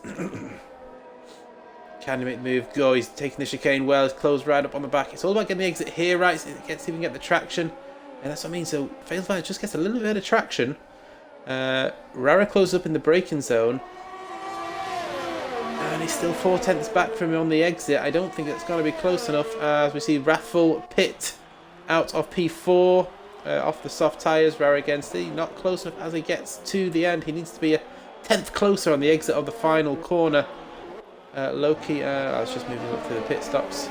Can he make the move? Go, he's taking the chicane well, he's closed right up on the back. It's all about getting the exit here, right? So it gets even get the traction. And that's what I mean, so Fatal Defiance just gets a little bit of traction. Rara closes up in the braking zone. And he's still 4/10 back from him on the exit. I don't think it's going to be close enough as we see Wrathful pit out of P4 off the soft tyres. Rara again still not close enough as he gets to the end. He needs to be a 10th closer on the exit of the final corner. Loki, I was just moving up through the pit stops.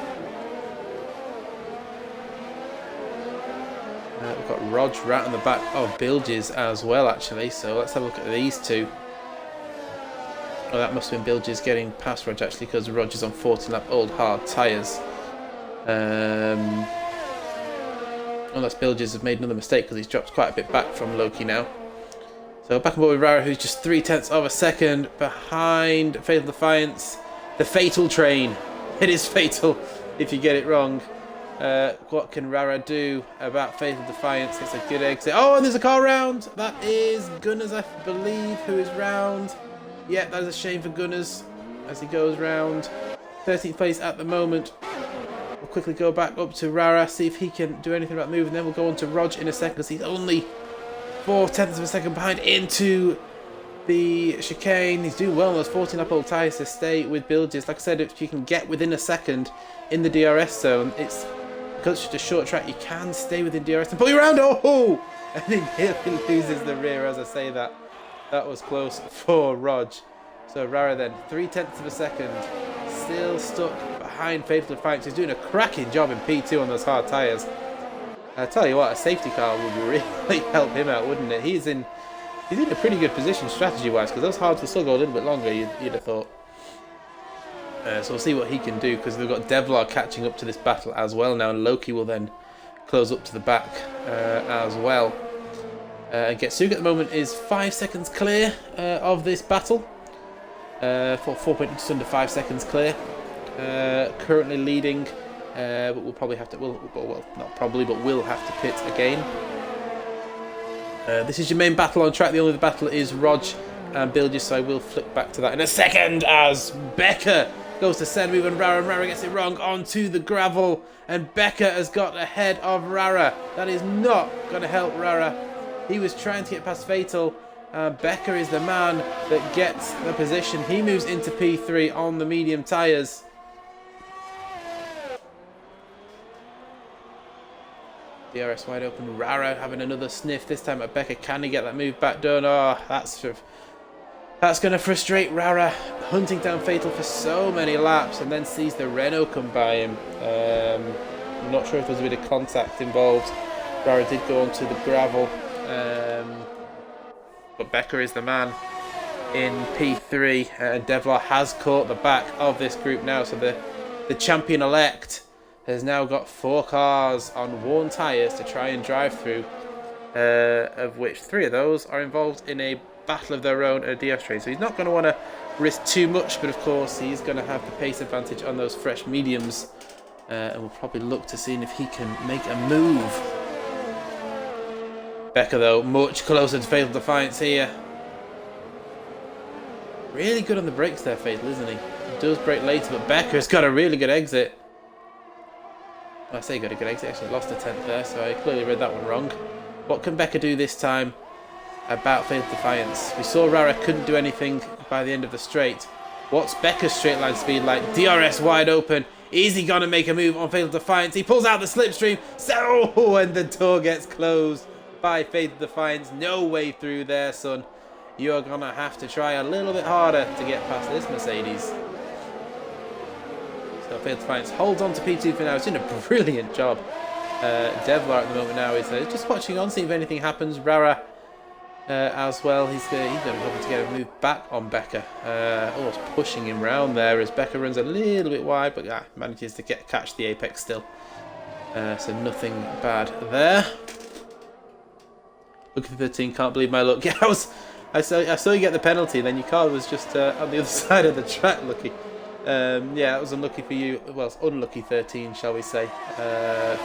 We've got Rog right on the back of Bilges as well, actually. So let's have a look at these two. Oh, that must have been Bilges getting past Rog, actually, because Rog is on 14-lap old hard tyres. Unless Bilges has made another mistake because he's dropped quite a bit back from Loki now. So back and forth with Rara, who's just 0.3 of a second behind Fatal Defiance. The fatal train. It is fatal if you get it wrong. What can Rara do about Fatal Defiance? It's a good exit. Oh, and there's a car round. That is Gunners, I believe, who is round. Yeah, that is a shame for Gunners as he goes round. 13th place at the moment. We'll quickly go back up to Rara, see if he can do anything about the move, and then we'll go on to Rog in a second because he's only 0.4 of a second behind into the chicane. He's doing well on those 14-lap old tyres to stay with Bilges. Like I said, if you can get within a second in the DRS zone, it's because it's just a short track, you can stay within DRS and pull you around. Oh! And he nearly loses the rear as I say that. That was close for Rog. So Rara then, 0.3 of a second, still stuck behind Fatal Defiance. He's doing a cracking job in P2 on those hard tyres. I tell you what, a safety car would really help him out, wouldn't it? He's in a pretty good position strategy-wise, because those hards will still go a little bit longer, you'd have thought. So we'll see what he can do, because we've got Devlar catching up to this battle as well now, and Loki will then close up to the back as well. And Getsuga at the moment is 5 seconds clear of this battle. For 4.2 under 5 seconds clear. Currently leading, but we'll probably have to, well, not probably, but will have to pit again. This is your main battle on track. The only other battle is Rog and Bilges, so I will flip back to that in a second as Becker goes to send move on Rara, and Rara gets it wrong onto the gravel, and Becker has got ahead of Rara. That is not going to help Rara. He was trying to get past Fatal. Becker is the man that gets the position. He moves into P3 on the medium tyres. DRS wide open. Rara having another sniff. This time at Becker. Can he get that move back done? Oh, that's going to frustrate Rara. Hunting down Fatal for so many laps, and then sees the Renault come by him. I'm not sure if there's a bit of contact involved. Rara did go onto the gravel. But Becker is the man in P3, and Devlar has caught the back of this group now, so the champion-elect has now got 4 cars on worn tyres to try and drive through, of which 3 of those are involved in a battle of their own at a DRS train, so he's not going to want to risk too much, but of course he's going to have the pace advantage on those fresh mediums, and we'll probably look to see if he can make a move. Becker, though, much closer to Fatal Defiance here. Really good on the brakes there, Fatal, isn't he? He does brake later, but Becker's got a really good exit. Well, I say got a good exit, actually lost a 10th there, so I clearly read that one wrong. What can Becker do this time about Fatal Defiance? We saw Rara couldn't do anything by the end of the straight. What's Becker's straight line speed like? DRS wide open. Is he going to make a move on Fatal Defiance? He pulls out the slipstream. So, and the door gets closed by Fatal Defiance. No way through there, son. You're going to have to try a little bit harder to get past this Mercedes. So Fatal Defiance holds on to P2 for now. He's doing a brilliant job. Devlar at the moment now is just watching on, seeing if anything happens. Rara as well. He's going to be hoping to get a move back on Becker. Almost pushing him round there as Becker runs a little bit wide, but manages to catch the apex still. So nothing bad there. Look at 13, can't believe my luck. Yeah, I saw you get the penalty, then your car was just on the other side of the track, lucky. Yeah, it was unlucky for you. Well, it's unlucky 13, shall we say,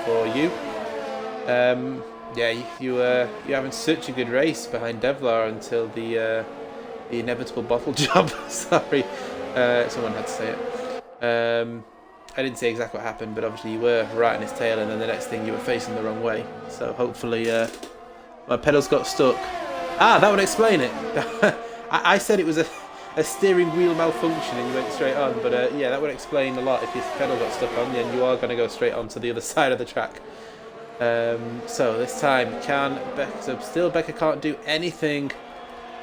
for you. Yeah, you're having such a good race behind Devlar until the inevitable bottle job. Sorry, someone had to say it. I didn't say exactly what happened, but obviously you were right in his tail, and then the next thing you were facing the wrong way. So hopefully my pedals got stuck. Ah, that would explain it. I said it was a steering wheel malfunction and you went straight on, but yeah, that would explain a lot. If your pedal got stuck on you, and you are going to go straight on to the other side of the track. So this time, Becker can't do anything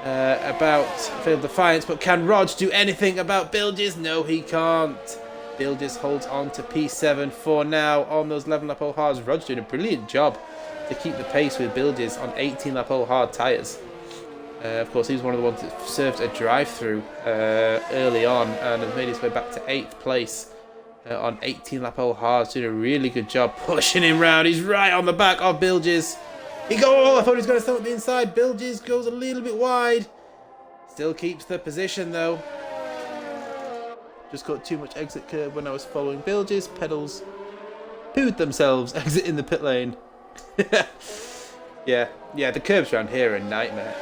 about Fatal Defiance, but can Rog do anything about Bilges? No, he can't. Bilges holds on to P7 for now on those 11-lap-old hards. Rod's doing a brilliant job to keep the pace with Bilges on 18-lap-old hard tyres. Of course, he was one of the ones that served a drive-through early on and has made his way back to 8th place on 18-lap-old hards. Doing a really good job pushing him round. He's right on the back of Bilges. I thought he was going to start at the inside. Bilges goes a little bit wide. Still keeps the position, though. Just got too much exit curb when I was following Bilges. Pedals pooed themselves exiting the pit lane. Yeah, the curbs around here are a nightmare.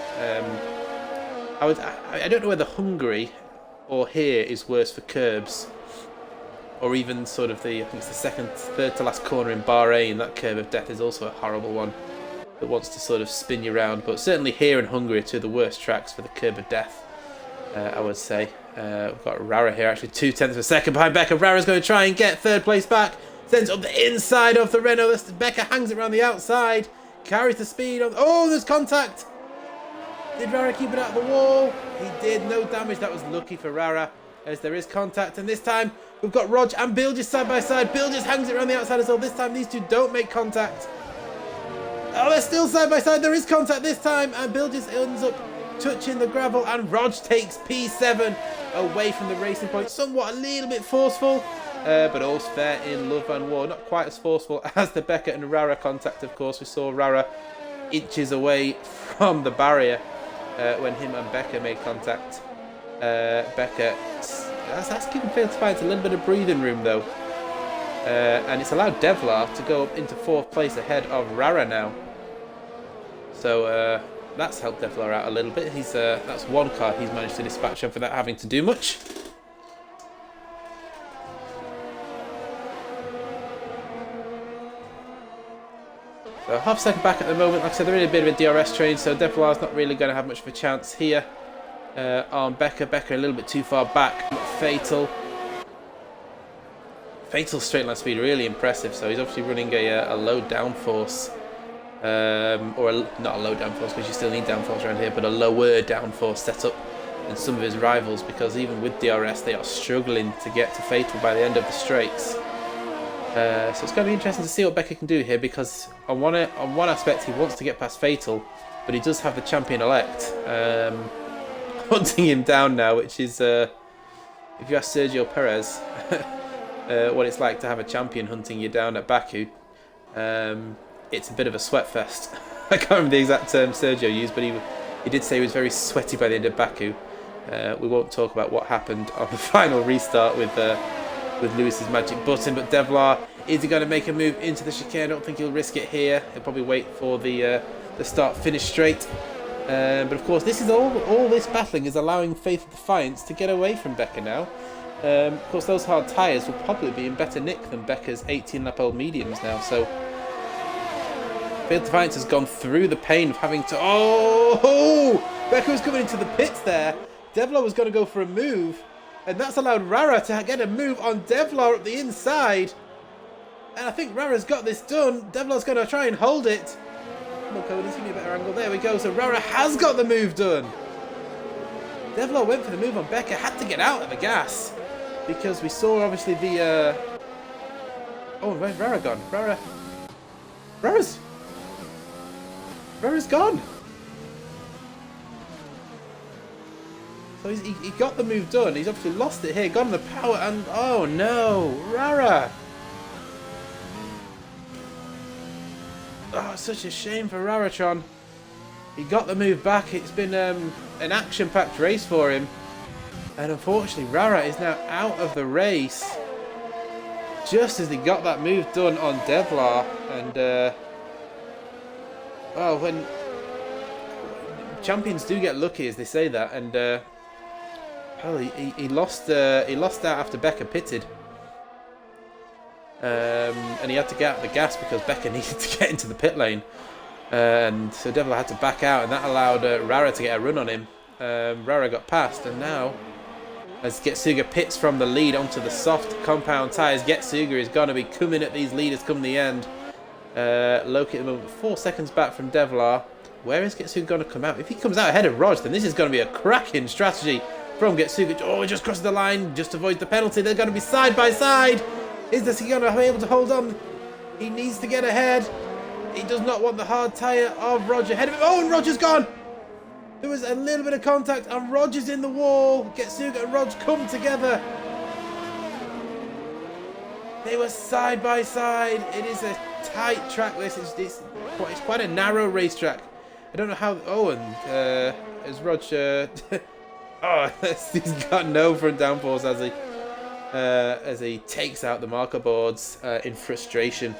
I don't know whether Hungary or here is worse for curbs, or even sort of I think it's the third to last corner in Bahrain. That curb of death is also a horrible one that wants to sort of spin you around. But certainly here in Hungary are two of the worst tracks for the curb of death, I would say. We've got Rara here, actually 0.2 of a second behind Becker. Rara's going to try and get 3rd place back. Sends up the inside of the Renault. Becker hangs it around the outside. Carries the speed on. Oh, there's contact. Did Rara keep it out of the wall? He did. No damage. That was lucky for Rara, as there is contact. And this time, We've got Rog and Bill just side by side. Bill just hangs it around the outside as well. This time these two don't make contact. Oh, they're still side by side. There is contact this time. And Bill just ends up touching the gravel. And Rog takes P7 away from the racing point. Somewhat a little bit forceful. But all's fair in love and war. Not quite as forceful as the Becker and Rara contact, of course. We saw Rara inches away from the barrier when him and Becker made contact. Becker, that's given Failed Defiance a little bit of breathing room, though. And it's allowed Devlar to go up into 4th place ahead of Rara now. So that's helped Devlar out a little bit. That's one car he's managed to dispatch of without having to do much. So half a second back at the moment. Like I said, they're in a bit of a DRS train, so Devlar's not really going to have much of a chance here on Becker. Becker a little bit too far back. Fatal. Fatal's straight line speed really impressive, so he's obviously running a low downforce. Not a low downforce, because you still need downforce around here, but a lower downforce setup than some of his rivals, because even with DRS they are struggling to get to Fatal by the end of the straights. So it's going to be interesting to see what Becker can do here, because on one aspect he wants to get past Fatal, but he does have the champion-elect hunting him down now, which is, if you ask Sergio Perez what it's like to have a champion hunting you down at Baku, it's a bit of a sweat fest. I can't remember the exact term Sergio used, but he did say he was very sweaty by the end of Baku. We won't talk about what happened on the final restart with Lewis's magic button, but Devlar, is he going to make a move into the chicane? I don't think he'll risk it here. He'll probably wait for the start finish straight. But of course, this is all this battling is allowing Faith Defiance to get away from Becker now. Of course, those hard tyres will probably be in better nick than Becker's 18-lap-old mediums now. So Faith Defiance has gone through the pain of having to... Oh! Becker was coming into the pits there. Devlar was going to go for a move. And that's allowed Rara to get a move on Devlar up the inside. And I think Rara's got this done. Devlar's going to try and hold it. Come on, Cody, give me a better angle. There we go. So Rara has got the move done. Devlar went for the move on Becker. Had to get out of the gas. Because we saw, obviously, the... Oh, where's Rara gone? Rara's gone. So he got the move done. He's obviously lost it here. Got on the power and... Oh, no. Rara. Oh, it's such a shame for Raratron. He got the move back. It's been an action-packed race for him. And unfortunately, Rara is now out of the race. Just as he got that move done on Devlar. And... when... Champions do get lucky, as they say that. And... he lost out after Becker pitted. And he had to get out of the gas because Becker needed to get into the pit lane. And so Devlar had to back out, and that allowed Rara to get a run on him. Rara got past, and now, as Getsuga pits from the lead onto the soft compound tyres, Getsuga is going to be coming at these leaders come the end. Loki at the moment 4 seconds back from Devlar. Where is Getsuga going to come out? If he comes out ahead of Rog, then this is going to be a cracking strategy from Getsuga. Oh, he just crossed the line, just avoid the penalty. They're going to be side by side. Is he going to be able to hold on? He needs to get ahead. He does not want the hard tyre of Roger ahead of him. Oh, and Roger's gone. There was a little bit of contact, and Roger's in the wall. Getsuga and Rog come together. They were side by side. It is a tight track. It's quite a narrow racetrack. I don't know how... Oh, and as Roger... oh, he's got no front downforce as he takes out the marker boards in frustration.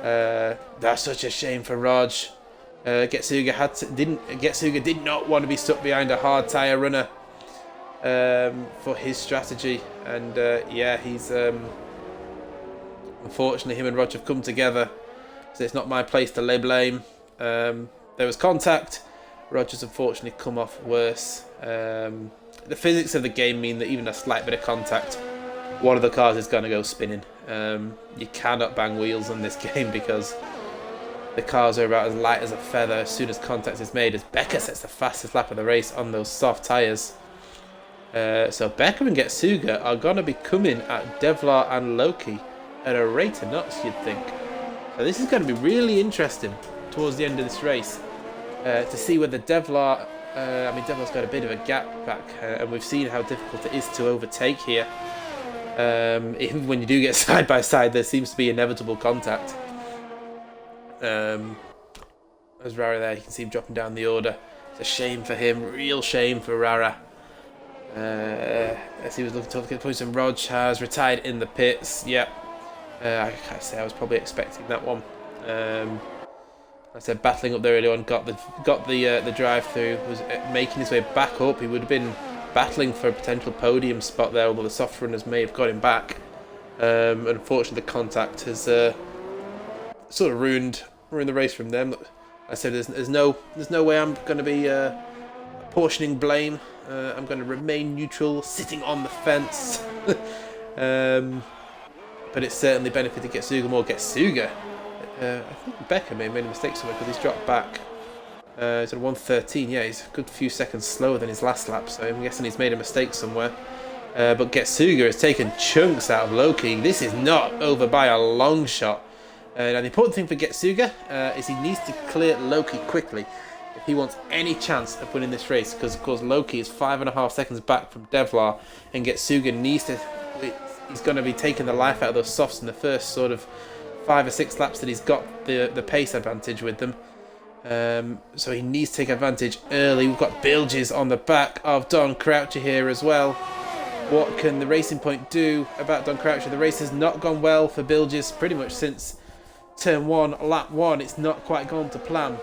That's such a shame for Rog. Getsuga did not want to be stuck behind a hard tyre runner for his strategy, and yeah, he's unfortunately him and Rog have come together. So it's not my place to lay blame. There was contact. Roger's unfortunately come off worse. The physics of the game mean that even a slight bit of contact, one of the cars is going to go spinning. You cannot bang wheels on this game because the cars are about as light as a feather as soon as contact is made, as Becker sets the fastest lap of the race on those soft tyres. So Becker and Getsuga are going to be coming at Devlar and Loki at a rate of knots, you'd think. So this is going to be really interesting towards the end of this race to see whether Devlar... Devlar's got a bit of a gap back, and we've seen how difficult it is to overtake here. Even when you do get side by side, there seems to be inevitable contact. There's Rara there, you can see him dropping down the order. It's a shame for him, real shame for Rara. As he was looking to get points, and Rog has retired in the pits. Yep, I can't say I was probably expecting that one. I said battling up there early on, got the drive through, was making his way back up. He would have been battling for a potential podium spot there, although the soft runners may have got him back. Unfortunately, the contact has sort of ruined the race from them. I said there's no way I'm going to be apportioning blame. I'm going to remain neutral, sitting on the fence. But it's certainly benefited Getsuga more. Getsuga, I think Becker may have made a mistake somewhere because he's dropped back. He's at 1:13. Yeah, he's a good few seconds slower than his last lap, so I'm guessing he's made a mistake somewhere. But Getsuga has taken chunks out of Loki. This is not over by a long shot. Now the important thing for Getsuga is he needs to clear Loki quickly if he wants any chance of winning this race, because of course Loki is 5.5 seconds back from Devlar, and Getsuga needs to... He's going to be taking the life out of those softs in the first sort of 5 or 6 laps that he's got the pace advantage with them. So he needs to take advantage early. We've got Bilges on the back of Don Croucher here as well. What can the Racing Point do about Don Croucher? The race has not gone well for Bilges pretty much since turn 1, lap 1. It's not quite gone to plan.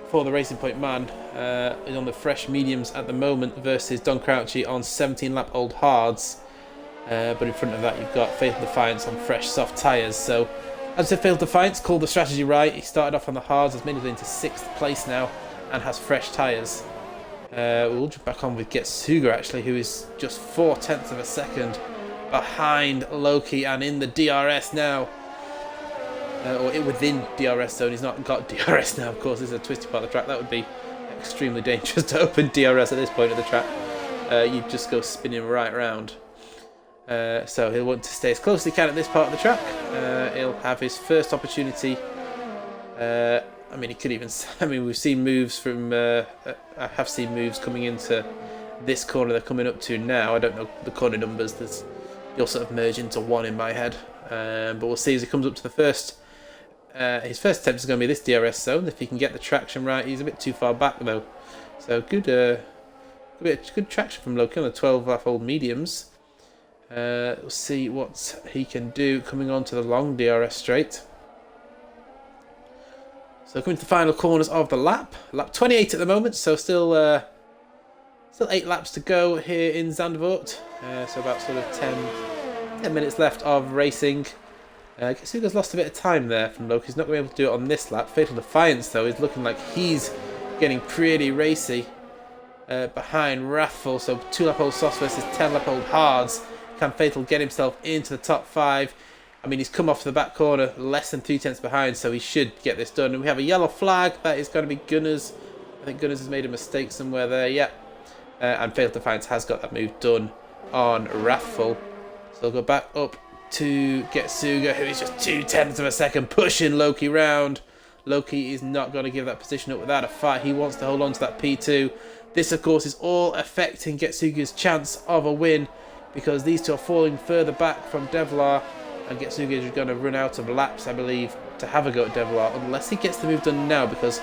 For the Racing Point man is on the fresh mediums at the moment versus Don Crouchy on 17-lap-old hards. But in front of that you've got Fatal Defiance on fresh soft tyres. So as I said, Fatal Defiance called the strategy right. He started off on the hards, has made it into 6th place now and has fresh tyres. We'll jump back on with Getsuga actually, who is just 0.4 of a second behind Loki and in the DRS now. Or within DRS zone. He's not got DRS now, of course. This is a twisty part of the track. That would be extremely dangerous to open DRS at this point of the track. You'd just go spinning right round. So he'll want to stay as close as he can at this part of the track. He'll have his first opportunity. He could even... we've seen moves from... I have seen moves coming into this corner they're coming up to now. I don't know the corner numbers. They'll sort of merge into one in my head. But we'll see as he comes up to the first... his first attempt is going to be this DRS zone. If he can get the traction right, he's a bit too far back though. So good traction from Loki on the 12-lap-old mediums. We'll see what he can do coming on to the long DRS straight. So coming to the final corners of the lap 28 at the moment. So still 8 laps to go here in Zandvoort. So about sort of 10 minutes left of racing. Getsuga's lost a bit of time there from Loki. He's not going to be able to do it on this lap. Fatal Defiance, though, is looking like he's getting pretty racy behind Wrathful. So 2-lap-old softs versus 10-lap-old hards. Can Fatal get himself into the top 5? He's come off the back corner less than 3/10 behind, so he should get this done. And we have a yellow flag. That is going to be Gunners. I think Gunners has made a mistake somewhere there. Yep. And Fatal Defiance has got that move done on Wrathful. So they'll go back up to Getsuga, who is just 0.2 of a second pushing Loki round. Loki is not going to give that position up without a fight. He wants to hold on to that P2. This, of course, is all affecting Getsuga's chance of a win because these two are falling further back from Devlar, and Getsuga is going to run out of laps, I believe, to have a go at Devlar, unless he gets the move done now, because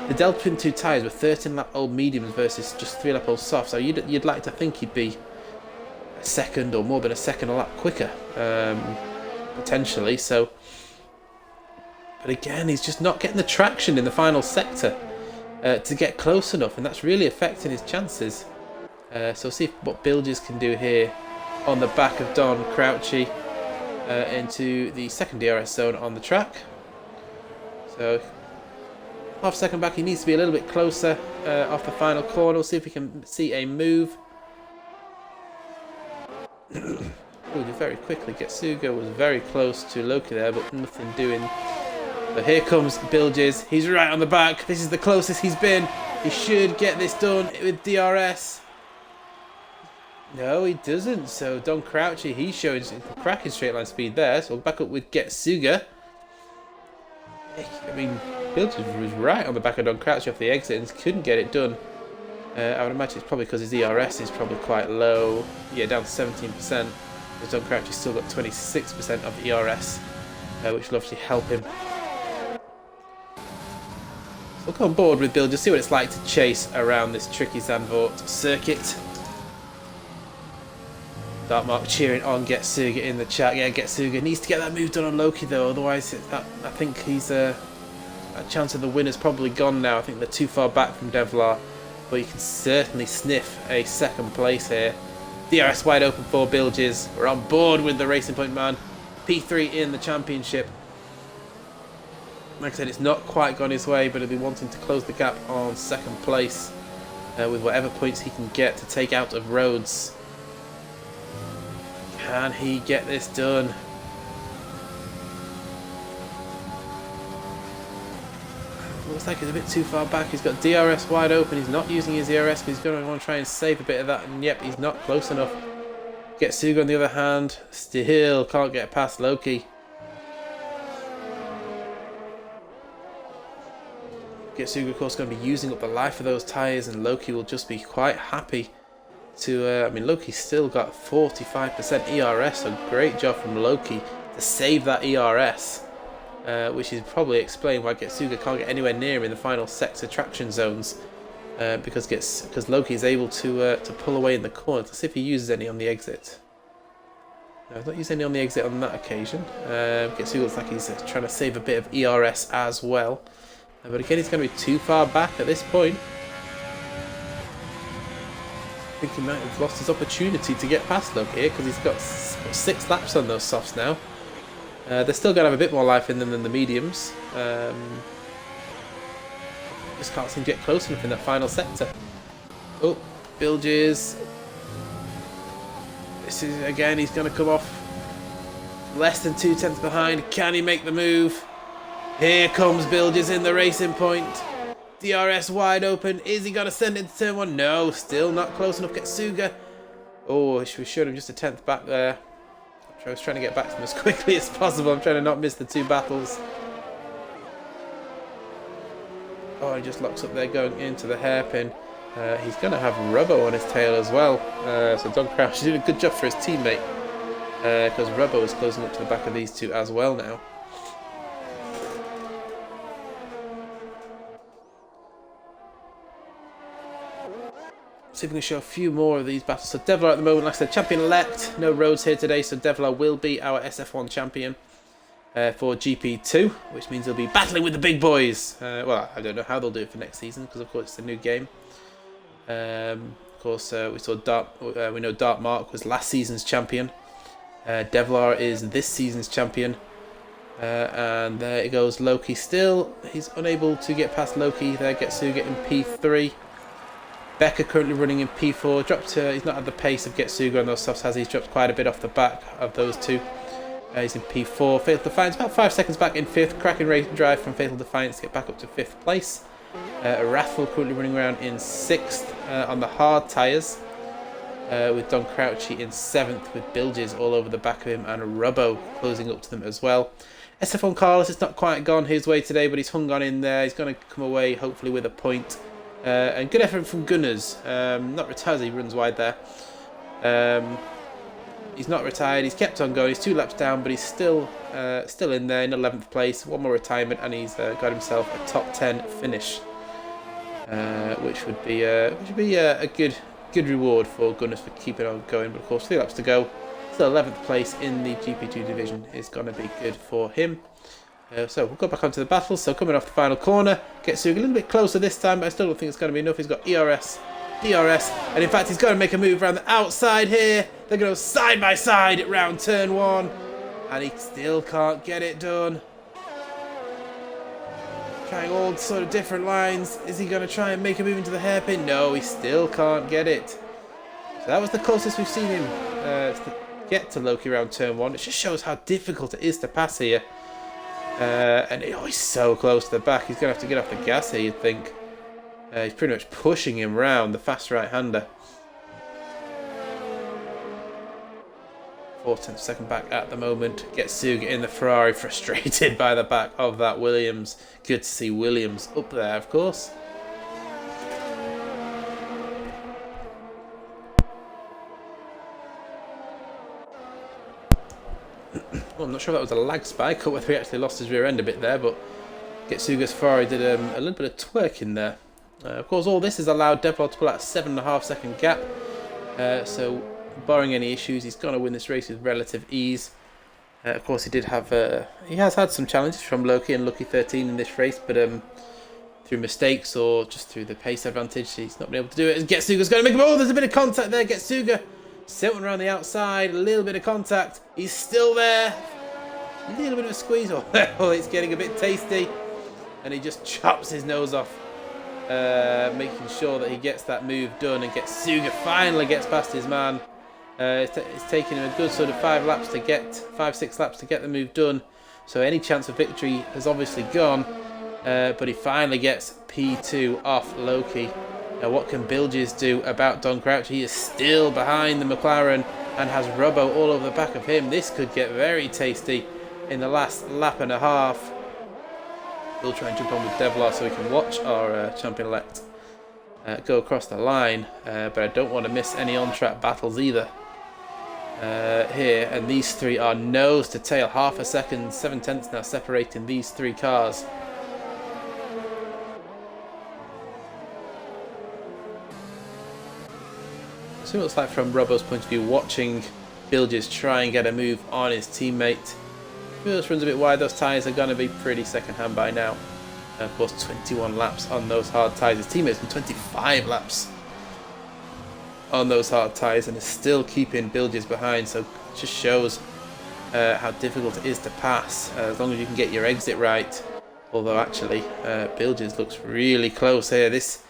the delta between 2 tyres were 13-lap-old mediums versus just 3-lap-old softs. So you'd like to think he'd be a second or more than a second a lap quicker, potentially. So, but again, he's just not getting the traction in the final sector to get close enough, and that's really affecting his chances. So we'll see what Bilges can do here on the back of Don Crouchy into the second DRS zone on the track. So half second back, he needs to be a little bit closer off the final corner. We'll see if we can see a move. Very quickly. Getsuga was very close to Loki there, but nothing doing. So here comes Bilges. He's right on the back. This is the closest he's been. He should get this done with DRS. No, he doesn't. So Don Crouchy, he's showing some cracking straight line speed there. So we'll back up with Getsuga. I mean, Bilges was right on the back of Don Crouchy off the exit and couldn't get it done. I would imagine it's probably because his ERS is probably quite low. Yeah, down to 17%. Because Don Crouchy's still got 26% of ERS, which will obviously help him. So we'll come on board with Bilges, see what it's like to chase around this tricky Zandvoort circuit. Dark Mark cheering on Getsuga in the chat. Yeah, Getsuga needs to get that move done on Loki though, otherwise I think he's a chance of the win is probably gone now. I think they're too far back from Devlar, but you can certainly sniff a second place here. DRS wide open for Bilges. We're on board with the Racing Point man. P3 in the championship. Like I said, it's not quite gone his way, but he'll be wanting to close the gap on second place with whatever points he can get to take out of Rhodes. Can he get this done? Looks like he's a bit too far back. He's got DRS wide open. He's not using his ERS, but he's going to want to try and save a bit of that. And yep, he's not close enough. Getsuga on the other hand, still can't get past Loki. Getsuga, of course, going to be using up the life of those tyres, and Loki will just be quite happy to... I mean, Loki's still got 45% ERS, so great job from Loki to save that ERS. Which is probably explained why Getsuga can't get anywhere near him in the final sector traction zones, because Loki is able to pull away in the corner. Let's see if he uses any on the exit. No, he's not used any on the exit on that occasion. Getsuga looks like he's trying to save a bit of ERS as well, but again he's going to be too far back at this point. I think he might have lost his opportunity to get past Loki here, because he's got 6 laps on those softs now. They're still going to have a bit more life in them than the mediums. Just can't seem to get close enough in that final sector. Oh, Bilges. This is, again, he's going to come off less than 2 tenths behind. Can he make the move? Here comes Bilges in the Racing Point. DRS wide open. Is he going to send it into turn 1? No, still not close enough. Getsuga. Oh, we showed him just a tenth back there. I was trying to get back to him as quickly as possible. I'm trying to not miss the 2 battles. Oh, he just locks up there going into the hairpin. He's going to have Rubbo on his tail as well. So Don Crouch did a good job for his teammate, because Rubbo is closing up to the back of these 2 as well now. See if we can show a few more of these battles. So Devlar at the moment, like I said, champion-elect. No Rhodes here today, so Devlar will be our SF1 champion for GP2, which means he'll be battling with the big boys. Well, I don't know how they'll do it for next season, because of course it's a new game. Of course, we know Dark Mark was last season's champion. Devlar is this season's champion. And there it goes, Loki still. He's unable to get past Loki there. Getsuga in P3. Becker currently running in P4. He's not at the pace of Getsuga on those softs, has he? He's dropped quite a bit off the back of those 2. He's in P4. Fatal Defiance about 5 seconds back in 5th. Cracking race drive from Fatal Defiance to get back up to 5th place. Raffle currently running around in 6th on the hard tyres. With Don Crouchy in 7th, with Bilges all over the back of him, and Rubbo closing up to them as well. SF1 Carlos, it's not quite gone his way today, but he's hung on in there. He's going to come away hopefully with a point. And good effort from Gunners. Not retired, he runs wide there. He's not retired, he's kept on going. He's 2 laps down, but he's still in there in 11th place. 1 more retirement, and he's got himself a top 10 finish, which would be a good reward for Gunners for keeping on going. But of course, 3 laps to go. Still 11th place in the GP2 division is going to be good for him. So we'll go back onto the battle. So coming off the final corner, Getsuga a little bit closer this time, but I still don't think it's going to be enough. He's got ERS, DRS, and in fact he's going to make a move around the outside here. They're going to go side by side around turn 1, and he still can't get it done. Trying all sort of different lines. Is he going to try and make a move into the hairpin? No, he still can't get it. So that was the closest we've seen him to get to Loki around turn 1. It just shows how difficult it is to pass here. And he's so close to the back. He's going to have to get off the gas here, you'd think. He's pretty much pushing him round, the fast right-hander. 4/10 of a second back at the moment. Getsuga in the Ferrari, frustrated by the back of that Williams. Good to see Williams up there, of course. Well, I'm not sure if that was a lag spike or whether he actually lost his rear end a bit there, but Getsuga's Ferrari did a little bit of twerk in there. Of course, all this has allowed Devlar to pull out a 7.5 second gap. So, barring any issues, he's going to win this race with relative ease. Of course, he has had some challenges from Loki and Lucky 13 in this race, but through mistakes or just through the pace advantage, he's not been able to do it. And Getsuga's going to make a... Oh, there's a bit of contact there. Getsuga sent one around the outside, a little bit of contact. He's still there. A little bit of a squeeze. Oh, it's getting a bit tasty. And he just chops his nose off, making sure that he gets that move done. And Getsuga finally gets past his man. It's taken him a good sort of 5-6 laps to get the move done. So any chance of victory has obviously gone. But he finally gets P2 off Loki. Now what can Bilges do about Don Crouch? He is still behind the McLaren and has Robbo all over the back of him. This could get very tasty in the last lap and a half. We'll try and jump on with Devlar so we can watch our champion-elect go across the line. But I don't want to miss any on-track battles either. Here, and these three are nose to tail, half a second, 7/10 now separating these three cars. So it looks like from Robbo's point of view, watching Bilges try and get a move on his teammate. Bilges runs a bit wide, those tyres are going to be pretty second hand by now. And of course 21 laps on those hard tyres. His teammate's been 25 laps on those hard tyres and is still keeping Bilges behind, so it just shows how difficult it is to pass as long as you can get your exit right. Although actually Bilges looks really close here. This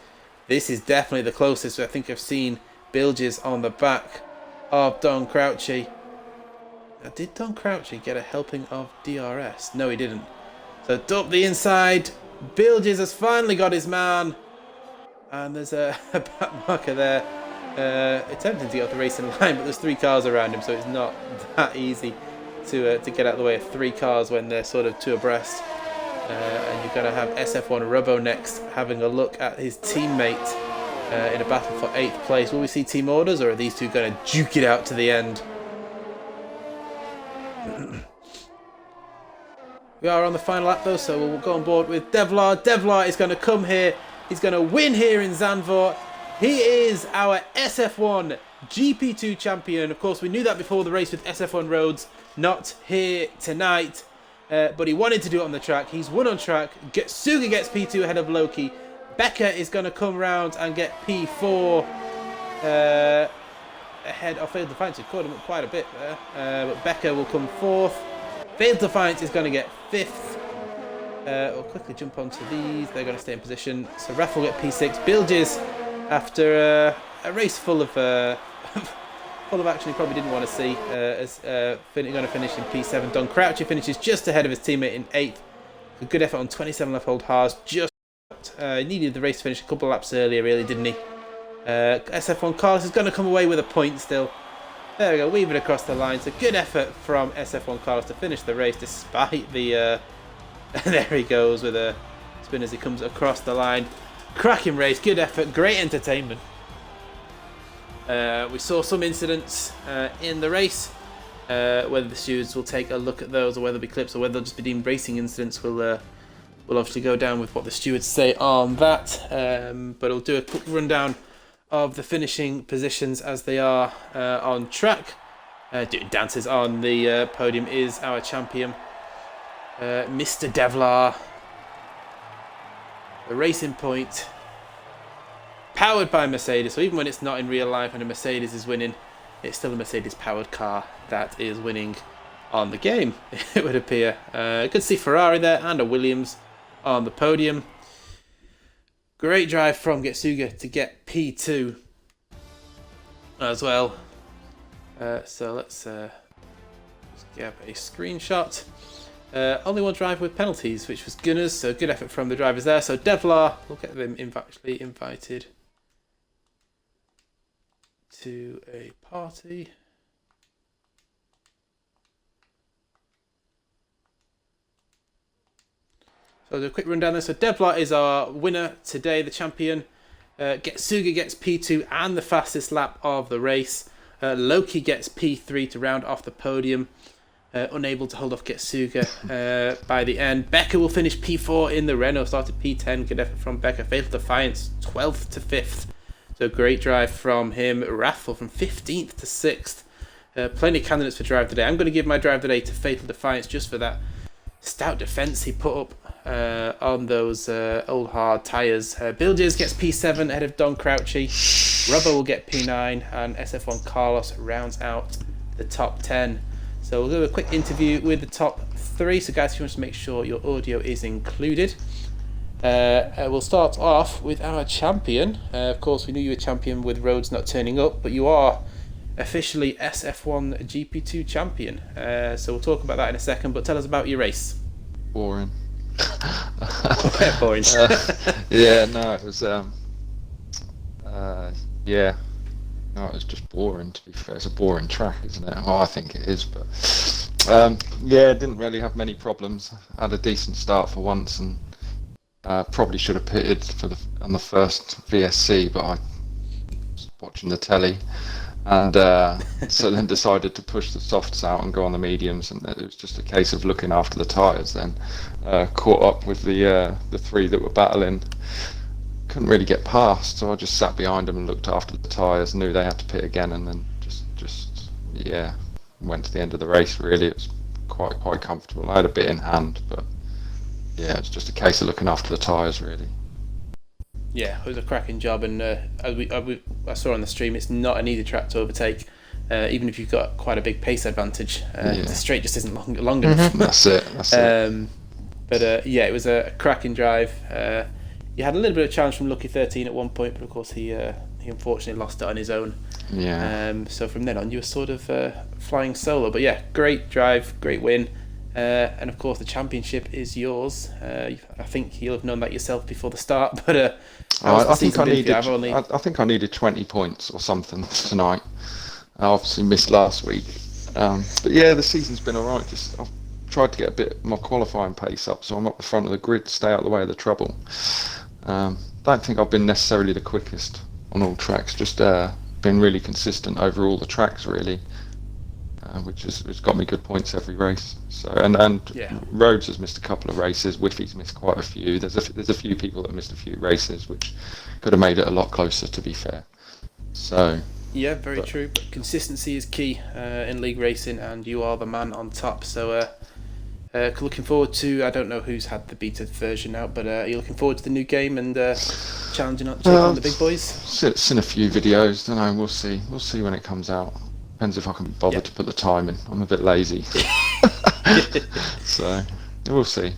is definitely the closest I think I've seen Bilges on the back of Don Crouchy. Now, did Don Crouchy get a helping of DRS? No, he didn't. So up the inside, Bilges has finally got his man, and there's a back marker there. Attempting to get off the racing line, but there's three cars around him, so it's not that easy to get out of the way of three cars when they're sort of two abreast. And you're going to have SF1 Robbo next, having a look at his teammate in a battle for 8th place. Will we see team orders, or are these two going to duke it out to the end? We are on the final lap though, so we'll go on board with Devlar. Devlar is going to come here. He's going to win here in Zandvoort. He is our SF1 GP2 champion. Of course, we knew that before the race with SF1 Roads. Not here tonight, but he wanted to do it on the track. He's won on track. Suga gets P2 ahead of Loki. Becker is going to come round and get P4 ahead of Failed Defiance. He caught him up quite a bit there, but Becker will come 4th. Failed Defiance is going to get 5th. We'll quickly jump onto these. They're going to stay in position. So Ref will get P6. Bilges, after a race full of action he probably didn't want to see, is going to finish in P7. Don Crouchy finishes just ahead of his teammate in 8th. A good effort on 27 lap hold Haas. Just needed the race to finish a couple of laps earlier, really, didn't he? SF1 Carlos is going to come away with a point still. There we go, weave it across the line. So good effort from SF1 Carlos to finish the race despite the... there he goes with a spin as he comes across the line. Cracking race, good effort, great entertainment. We saw some incidents in the race. Whether the stewards will take a look at those or whether they'll be clips or whether they'll just be deemed racing incidents, we'll obviously go down with what the stewards say on that. But I'll do a quick rundown of the finishing positions as they are on track. Doing dances on the podium is our champion, Mr. Devlar. The Racing Point, powered by Mercedes. So even when it's not in real life and a Mercedes is winning, it's still a Mercedes powered car that is winning on the game, it would appear. Good to see Ferrari there and a Williams on the podium. Great drive from Getsuga to get P2 as well. So let's get a screenshot Only one driver with penalties, which was Gunners, so good effort from the drivers there. So Devlar, we'll get them actually invited to a party. So I'll do a quick rundown there. So Devlar is our winner today, the champion. Getsuga gets P2 and the fastest lap of the race. Loki gets P3 to round off the podium. Unable to hold off Getsuga by the end. Becker will finish P4 in the Renault, started P10. Good effort from Becker. Fatal Defiance, 12th to 5th. So great drive from him. Raffle from 15th to 6th. Plenty of candidates for drive today. I'm going to give my drive today to Fatal Defiance just for that stout defence he put up on those old hard tyres. Bilges gets P7 ahead of Don Crouchy. Rubber will get P9, and SF1 Carlos rounds out the top 10. So we'll do a quick interview with the top 3. So guys, if you want to make sure your audio is included. We'll start off with our champion. Of course, we knew you were champion with Rhodes not turning up, but you are officially SF1 GP2 champion. So we'll talk about that in a second, but tell us about your race. Boring. Boring. Yeah, no, it was yeah. No, it was just boring, to be fair. It's a boring track, isn't it? Oh, I think it is, but yeah, didn't really have many problems. Had a decent start for once, and probably should have pitted on the first VSC, but I was watching the telly, and so then decided to push the softs out and go on the mediums, and it was just a case of looking after the tyres. Then caught up with the 3 that were battling. Couldn't really get past, so I just sat behind them and looked after the tyres. Knew they had to pit again, and then just yeah, went to the end of the race. Really, it was quite comfortable. I had a bit in hand, but yeah, it's just a case of looking after the tyres, really. Yeah, it was a cracking job, and I saw on the stream, it's not an easy track to overtake, even if you've got quite a big pace advantage. The straight just isn't long enough. That's it. But yeah, it was a cracking drive. You had a little bit of challenge from Lucky 13 at one point, but of course he unfortunately lost it on his own. Yeah. So from then on, you were sort of flying solo. But yeah, great drive, great win. And of course the championship is yours. I think you'll have known that yourself before the start, but I think I needed 20 points or something tonight. I obviously missed last week, but yeah, the season's been alright. I've tried to get a bit more qualifying pace up, so I'm up the front of the grid, stay out of the way of the trouble. Don't think I've been necessarily the quickest on all tracks, just been really consistent over all the tracks, really. Which has got me good points every race. So and yeah. Rhodes has missed a couple of races. Whiffy's missed quite a few. There's a few people that missed a few races, which could have made it a lot closer, to be fair. So yeah, very true. But consistency is key in league racing, and you are the man on top. So looking forward to. I don't know who's had the beta version out, but are you looking forward to the new game and challenging on the big boys? Seen a few videos. Don't know. We'll see. We'll see when it comes out. Depends if I can be bothered to put the time in. I'm a bit lazy. So, we'll see.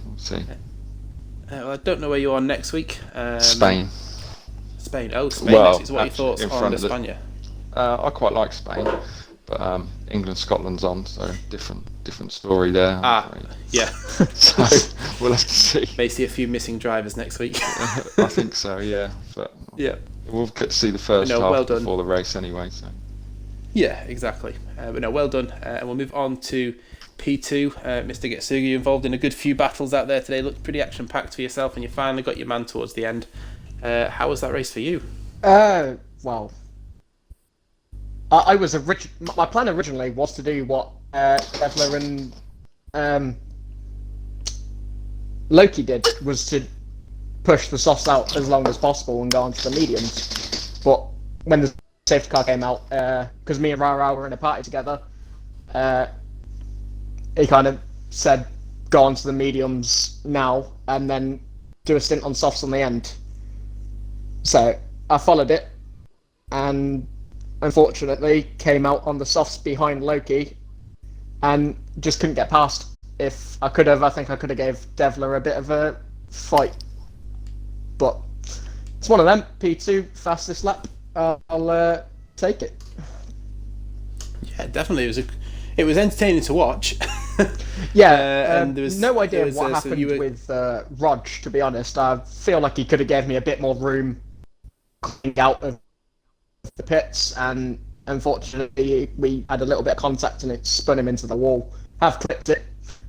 Well, I don't know where you are next week. Spain. Oh, Spain well, next week. So what are your thoughts on España? I quite like Spain, but England, Scotland's on, so different story there. Yeah. So, we'll have to see. May see a few missing drivers next week. I think so, yeah. But yeah, we'll get to see the first half before the race anyway, so. Yeah, exactly. But no, well done. And we'll move on to P2. Mr. Getsuga, you involved in a good few battles out there today. Looked pretty action-packed for yourself, and you finally got your man towards the end. How was that race for you? Well, I was my plan originally was to do what Devler and Loki did, was to push the softs out as long as possible and go on to the mediums. But when the safety car came out, because me and Rara were in a party together, he kind of said go on to the mediums now and then do a stint on softs on the end. So I followed it and unfortunately came out on the softs behind Loki and just couldn't get past. If I could have, I think I could have gave Devler a bit of a fight, but it's one of them. P2 fastest lap. I'll take it. Yeah, definitely. It was entertaining to watch. Yeah, and there was no idea was, what so happened you were- with Rog, to be honest. I feel like he could have gave me a bit more room coming out of the pits, and unfortunately we had a little bit of contact and it spun him into the wall. Have clipped it.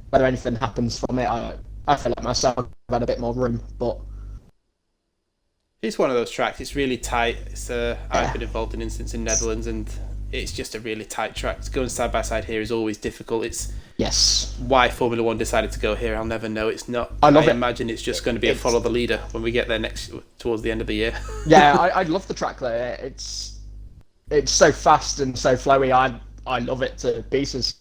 Whether anything happens from it, I feel like myself I've had a bit more room, but It's one of those tracks. It's really tight. I've been involved in incidents in Netherlands, and it's just a really tight track. Going side by side here is always difficult. It's yes. why Formula One decided to go here. I'll never know. It's not. I love it. Imagine it's just going to be a follow the leader when we get there towards the end of the year. Yeah, I love the track there. It's so fast and so flowy. I love it to pieces.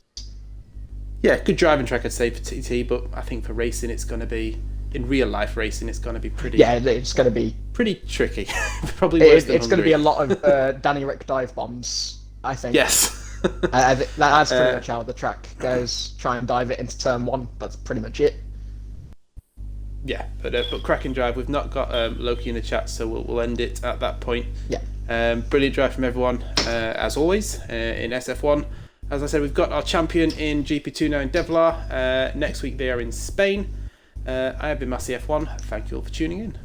Yeah, good driving track, I'd say, for TT, but I think for racing, it's going to be, in real life racing, it's going to be pretty. Yeah, it's going to be pretty tricky. Probably worse than it's going to be Hungary. a lot of Danny Rick dive bombs, I think. Yes. That's pretty much how the track goes. Try and dive it into turn one. That's pretty much it. Yeah, but cracking drive. We've not got Loki in the chat, so we'll end it at that point. Yeah. Brilliant drive from everyone, as always, in SF1. As I said, we've got our champion in GP2 now in Devlar. Next week they are in Spain. I have been Massey F1. Thank you all for tuning in.